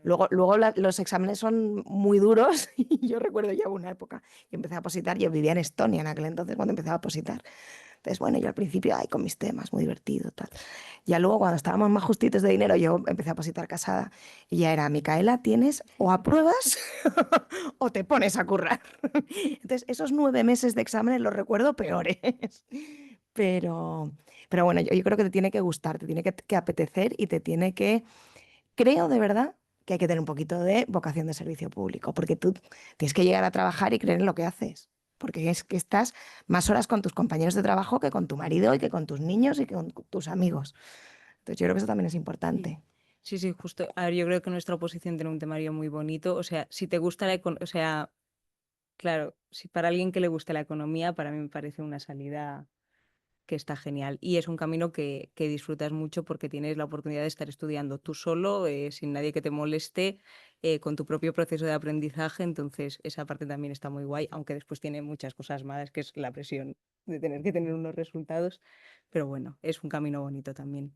luego los exámenes son muy duros y yo recuerdo ya una época que empecé a opositar, yo vivía en Estonia en aquel entonces cuando empecé a opositar. Entonces, bueno, yo al principio, ay, con mis temas, muy divertido, tal. Ya luego, cuando estábamos más justitos de dinero, yo empecé a opositar casada y ya era, Micaela, tienes o apruebas o te pones a currar. Entonces, esos 9 meses de exámenes los recuerdo peores. Pero, pero bueno, yo creo que te tiene que gustar, te tiene que apetecer y te tiene que, creo de verdad que hay que tener un poquito de vocación de servicio público, porque tú tienes que llegar a trabajar y creer en lo que haces, porque es que estás más horas con tus compañeros de trabajo que con tu marido y que con tus niños y que con tus amigos. Entonces yo creo que eso también es importante. Sí, sí, justo. A ver, yo creo que nuestra oposición tiene un temario muy bonito. O sea, si te gusta o sea, claro, si para alguien que le guste la economía, para mí me parece una salida que está genial. Y es un camino que disfrutas mucho porque tienes la oportunidad de estar estudiando tú solo, sin nadie que te moleste, con tu propio proceso de aprendizaje. Entonces, esa parte también está muy guay, aunque después tiene muchas cosas malas, que es la presión de tener que tener unos resultados. Pero bueno, es un camino bonito también.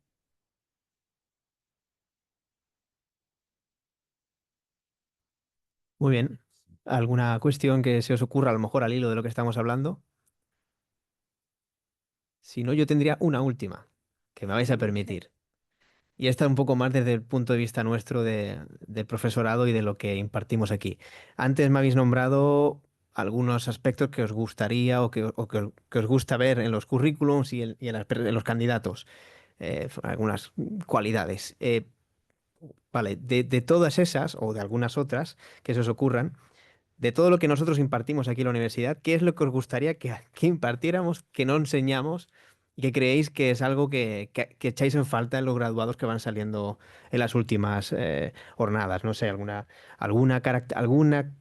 Muy bien. ¿Alguna cuestión que se os ocurra a lo mejor al hilo de lo que estamos hablando? Si no, yo tendría una última, que me vais a permitir. Y esta un poco más desde el punto de vista nuestro del profesorado y de lo que impartimos aquí. Antes me habéis nombrado algunos aspectos que os gustaría que os gusta ver en los currículums en los candidatos, algunas cualidades. Vale, de todas esas o de algunas otras que se os ocurran, de todo lo que nosotros impartimos aquí en la universidad, ¿qué es lo que os gustaría que impartiéramos, que no enseñamos y que creéis que es algo que echáis en falta en los graduados que van saliendo en las últimas jornadas? No sé, alguna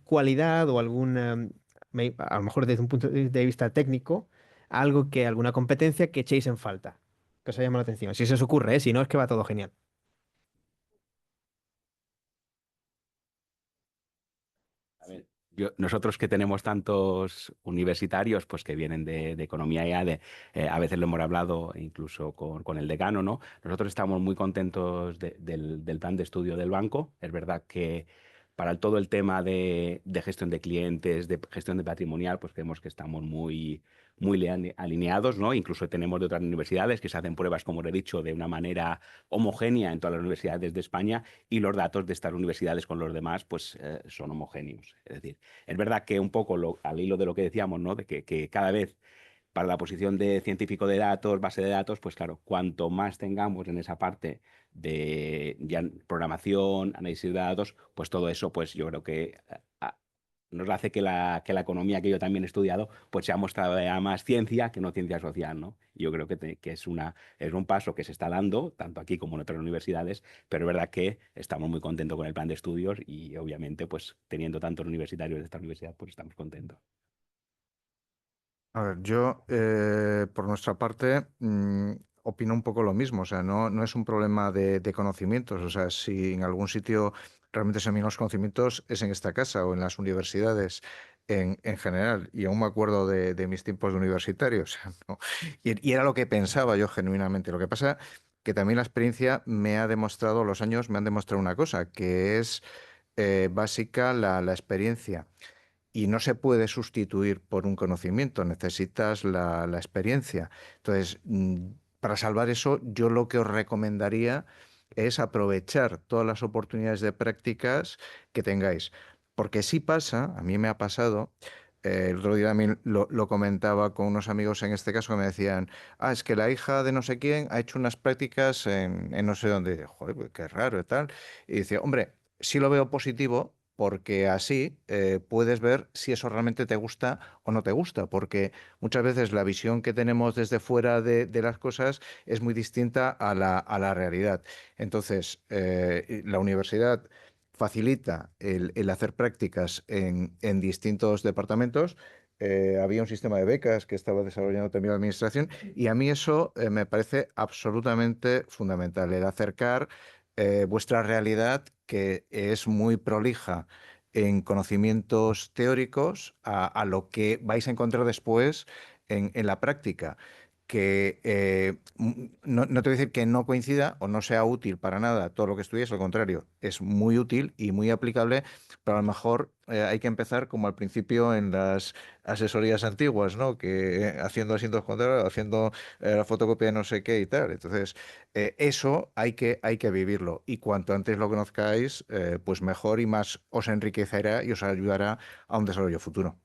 cualidad o a lo mejor desde un punto de vista técnico, alguna competencia que echéis en falta, que os haya llamado la atención. Si se os ocurre, ¿eh? Si no, es que va todo genial. A ver, nosotros que tenemos tantos universitarios pues que vienen de economía y a veces lo hemos hablado incluso con el decano, ¿no? Nosotros estamos muy contentos del plan de estudio del banco. Es verdad que para todo el tema de gestión de clientes, de gestión de patrimonial, pues creemos que estamos muy alineados, ¿no? Incluso tenemos de otras universidades que se hacen pruebas, como os he dicho, de una manera homogénea en todas las universidades de España y los datos de estas universidades con los demás pues son homogéneos. Es decir, es verdad que un poco al hilo de lo que decíamos, ¿no? De que cada vez para la posición de científico de datos, base de datos, pues claro, cuanto más tengamos en esa parte de ya programación, análisis de datos, pues todo eso, pues yo creo que nos hace que la economía que yo también he estudiado, pues sea mostrado ya más ciencia que no ciencia social, ¿no? Y yo creo que es un paso que se está dando, tanto aquí como en otras universidades, pero es verdad que estamos muy contentos con el plan de estudios y obviamente, pues teniendo tantos universitarios de esta universidad, pues estamos contentos. A ver, yo por nuestra parte opino un poco lo mismo, o sea, no es un problema de conocimientos, o sea, si en algún sitio realmente se miden los conocimientos es en esta casa o en las universidades en general, y aún me acuerdo de mis tiempos de universitario, o sea, ¿no? Y era lo que pensaba yo genuinamente. Lo que pasa que también la experiencia me ha demostrado, los años me han demostrado una cosa, que es básica la experiencia y no se puede sustituir por un conocimiento, necesitas la experiencia. Entonces, para salvar eso, yo lo que os recomendaría es aprovechar todas las oportunidades de prácticas que tengáis. Porque sí pasa, a mí me ha pasado, el otro día también lo comentaba con unos amigos en este caso que me decían, es que la hija de no sé quién ha hecho unas prácticas en no sé dónde. Y digo, joder, pues qué raro y tal. Y dice, hombre, sí lo veo positivo porque así puedes ver si eso realmente te gusta o no te gusta, porque muchas veces la visión que tenemos desde fuera de las cosas es muy distinta a la realidad. Entonces, la universidad facilita el hacer prácticas en distintos departamentos. Había un sistema de becas que estaba desarrollando también la administración y a mí eso me parece absolutamente fundamental, el acercar vuestra realidad, que es muy prolija en conocimientos teóricos, a lo que vais a encontrar después en la práctica. Que no te voy a decir que no coincida o no sea útil para nada todo lo que estudies, al contrario, es muy útil y muy aplicable, pero a lo mejor hay que empezar como al principio en las asesorías antiguas, ¿no? Que haciendo asientos contrarios, haciendo la fotocopia de no sé qué y tal. Entonces, eso hay que vivirlo, y cuanto antes lo conozcáis, pues mejor y más os enriquecerá y os ayudará a un desarrollo futuro.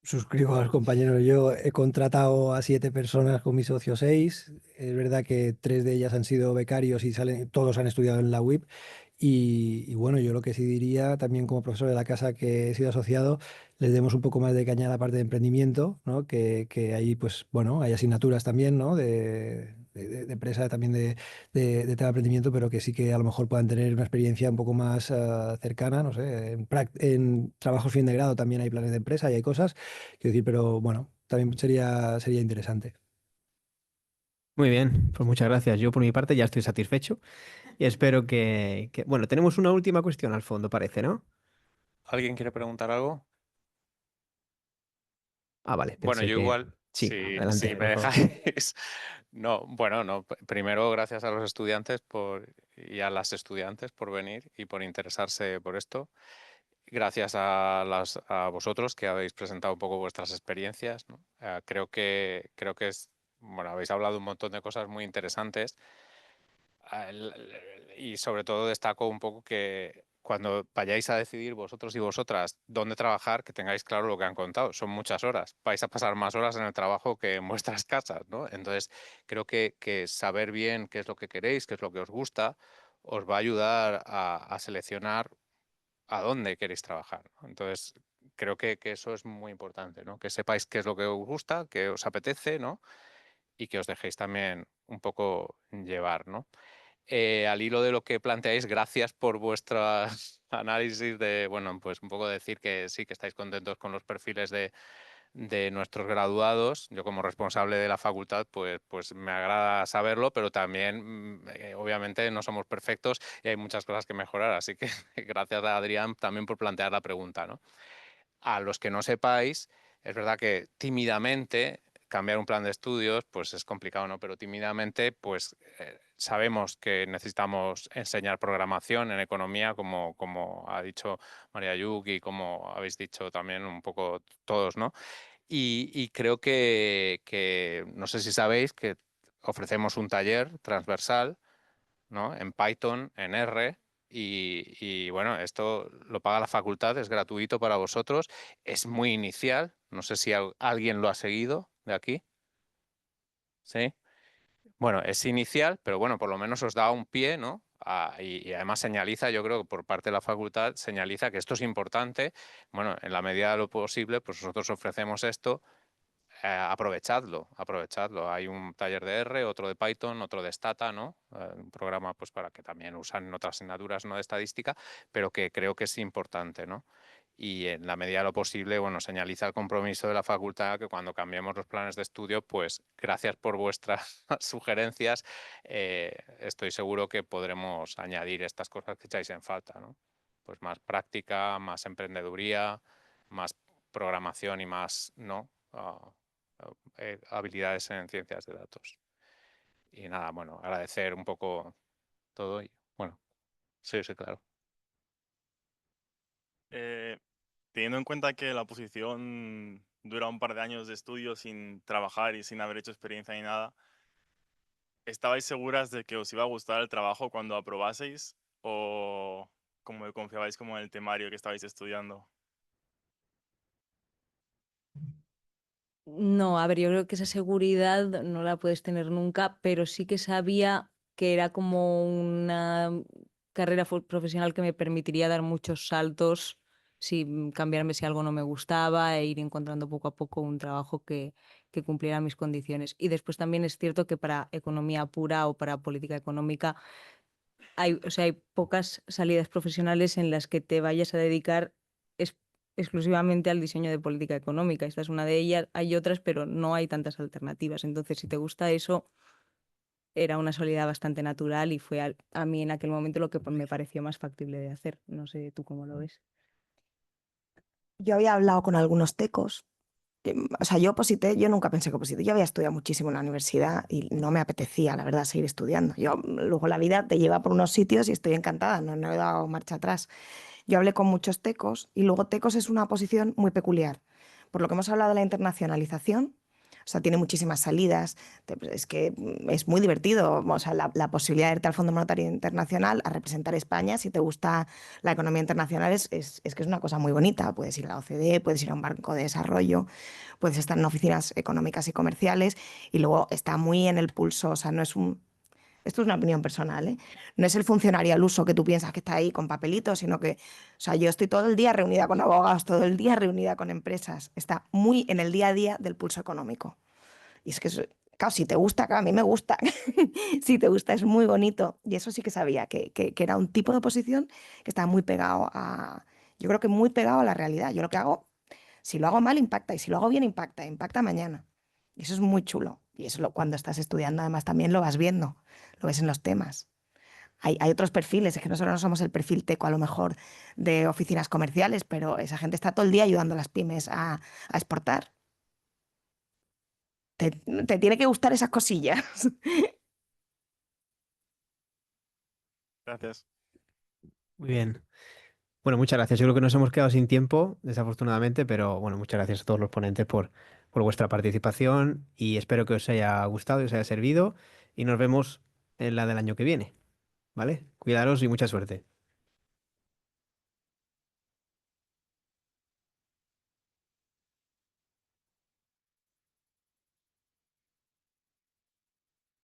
Suscribo a los compañeros. Yo he contratado a 7 personas con mi socio 6. Es verdad que 3 de ellas han sido becarios y todos han estudiado en la UIP. Y bueno, yo lo que sí diría también como profesor de la casa que he sido asociado, les demos un poco más de caña a la parte de emprendimiento, ¿no? Que ahí, pues bueno, hay asignaturas también, ¿no? De empresa, también de tema de emprendimiento, pero que sí que a lo mejor puedan tener una experiencia un poco más cercana, no sé. En trabajos fin de grado también hay planes de empresa y hay cosas. Quiero decir, pero bueno, también sería interesante. Muy bien, pues muchas gracias. Yo por mi parte ya estoy satisfecho y espero bueno, tenemos una última cuestión al fondo, parece, ¿no? ¿Alguien quiere preguntar algo? Ah, vale, Bueno, pensé yo que... igual, Sí, si adelante, me por favor. dejáis. No, bueno, no. Primero, gracias a los estudiantes y a las estudiantes por venir y por interesarse por esto. Gracias a vosotros que habéis presentado un poco vuestras experiencias, ¿no? Creo que bueno, habéis hablado un montón de cosas muy interesantes. Y sobre todo destaco un poco que cuando vayáis a decidir vosotros y vosotras dónde trabajar, que tengáis claro lo que han contado. Son muchas horas. Vais a pasar más horas en el trabajo que en vuestras casas, ¿no? Entonces, creo que saber bien qué es lo que queréis, qué es lo que os gusta, os va a ayudar a seleccionar a dónde queréis trabajar, ¿no? Entonces, creo que eso es muy importante, ¿no? Que sepáis qué es lo que os gusta, qué os apetece, ¿no? Y que os dejéis también un poco llevar, ¿no? Al hilo de lo que planteáis, gracias por vuestros análisis de, bueno, pues un poco decir que sí, que estáis contentos con los perfiles de nuestros graduados. Yo como responsable de la facultad, pues me agrada saberlo, pero también, obviamente, no somos perfectos y hay muchas cosas que mejorar. Así que gracias a Adrián también por plantear la pregunta, ¿no? A los que no sepáis, es verdad que tímidamente cambiar un plan de estudios pues es complicado, ¿no? Pero tímidamente pues sabemos que necesitamos enseñar programación en economía, como ha dicho María Yuk y como habéis dicho también un poco todos, ¿no? Y creo que no sé si sabéis que ofrecemos un taller transversal, ¿no? En Python, en R, y bueno, esto lo paga la facultad, es gratuito para vosotros, es muy inicial, no sé si alguien lo ha seguido de aquí, ¿sí? Bueno, es inicial, pero bueno, por lo menos os da un pie, ¿no? Y además señaliza, yo creo que por parte de la facultad, señaliza que esto es importante. Bueno, en la medida de lo posible, pues nosotros ofrecemos esto. Aprovechadlo, aprovechadlo. Hay un taller de R, otro de Python, otro de Stata, ¿no? Un programa pues para que también usan en otras asignaturas no de estadística, pero que creo que es importante, ¿no? Y en la medida de lo posible, bueno, señaliza el compromiso de la facultad que cuando cambiemos los planes de estudio, pues gracias por vuestras sugerencias, estoy seguro que podremos añadir estas cosas que echáis en falta, ¿no? Pues más práctica, más emprendeduría, más programación y más, ¿no? Habilidades en ciencias de datos. Y nada, bueno, agradecer un poco todo y bueno, sí, sí, claro. Eh, Teniendo en cuenta que la posición dura un par de años de estudio sin trabajar y sin haber hecho experiencia ni nada, ¿estabais seguras de que os iba a gustar el trabajo cuando aprobaseis o como confiabais como en el temario que estabais estudiando? No, a ver, yo creo que esa seguridad no la puedes tener nunca, pero sí que sabía que era como una carrera profesional que me permitiría dar muchos saltos, si cambiarme si algo no me gustaba e ir encontrando poco a poco un trabajo que cumpliera mis condiciones. Y después también es cierto que para economía pura o para política económica o sea, hay pocas salidas profesionales en las que te vayas a dedicar es- exclusivamente al diseño de política económica. Esta es una de ellas, hay otras, pero no hay tantas alternativas. Entonces, si te gusta eso, era una salida bastante natural y fue a mí en aquel momento lo que me pareció más factible de hacer. No sé tú cómo lo ves. Yo había hablado con algunos tecos. O sea, yo oposité, yo nunca pensé que oposité. Yo había estudiado muchísimo en la universidad y no me apetecía, la verdad, seguir estudiando. Luego la vida te lleva por unos sitios y estoy encantada, no he dado marcha atrás. Yo hablé con muchos tecos y luego tecos es una posición muy peculiar. Por lo que hemos hablado de la internacionalización, o sea, tiene muchísimas salidas, es que es muy divertido, o sea, la posibilidad de irte al Fondo Monetario Internacional a representar España, si te gusta la economía internacional, es que es una cosa muy bonita. Puedes ir a la OCDE, puedes ir a un banco de desarrollo, puedes estar en oficinas económicas y comerciales y luego está muy en el pulso, o sea, no es un... Esto es una opinión personal, ¿eh? No es el funcionario al uso que tú piensas que está ahí con papelitos, sino que, o sea, yo estoy todo el día reunida con abogados, todo el día reunida con empresas. Está muy en el día a día del pulso económico. Y es que, claro, si te gusta, claro, a mí me gusta. Si te gusta, es muy bonito. Y eso sí que sabía, que era un tipo de oposición que estaba muy pegado a, yo creo que muy pegado a la realidad. Yo lo que hago, si lo hago mal, impacta. Y si lo hago bien, impacta mañana. Y eso es muy chulo. Y eso cuando estás estudiando, además, también lo vas viendo, lo ves en los temas. Hay otros perfiles, es que nosotros no somos el perfil teco a lo mejor de oficinas comerciales, pero esa gente está todo el día ayudando a las pymes a exportar. Te tiene que gustar esas cosillas. Gracias. Muy bien. Bueno, muchas gracias. Yo creo que nos hemos quedado sin tiempo, desafortunadamente, pero bueno, muchas gracias a todos los ponentes por vuestra participación y espero que os haya gustado y os haya servido y nos vemos en la del año que viene, ¿vale? Cuidaros y mucha suerte.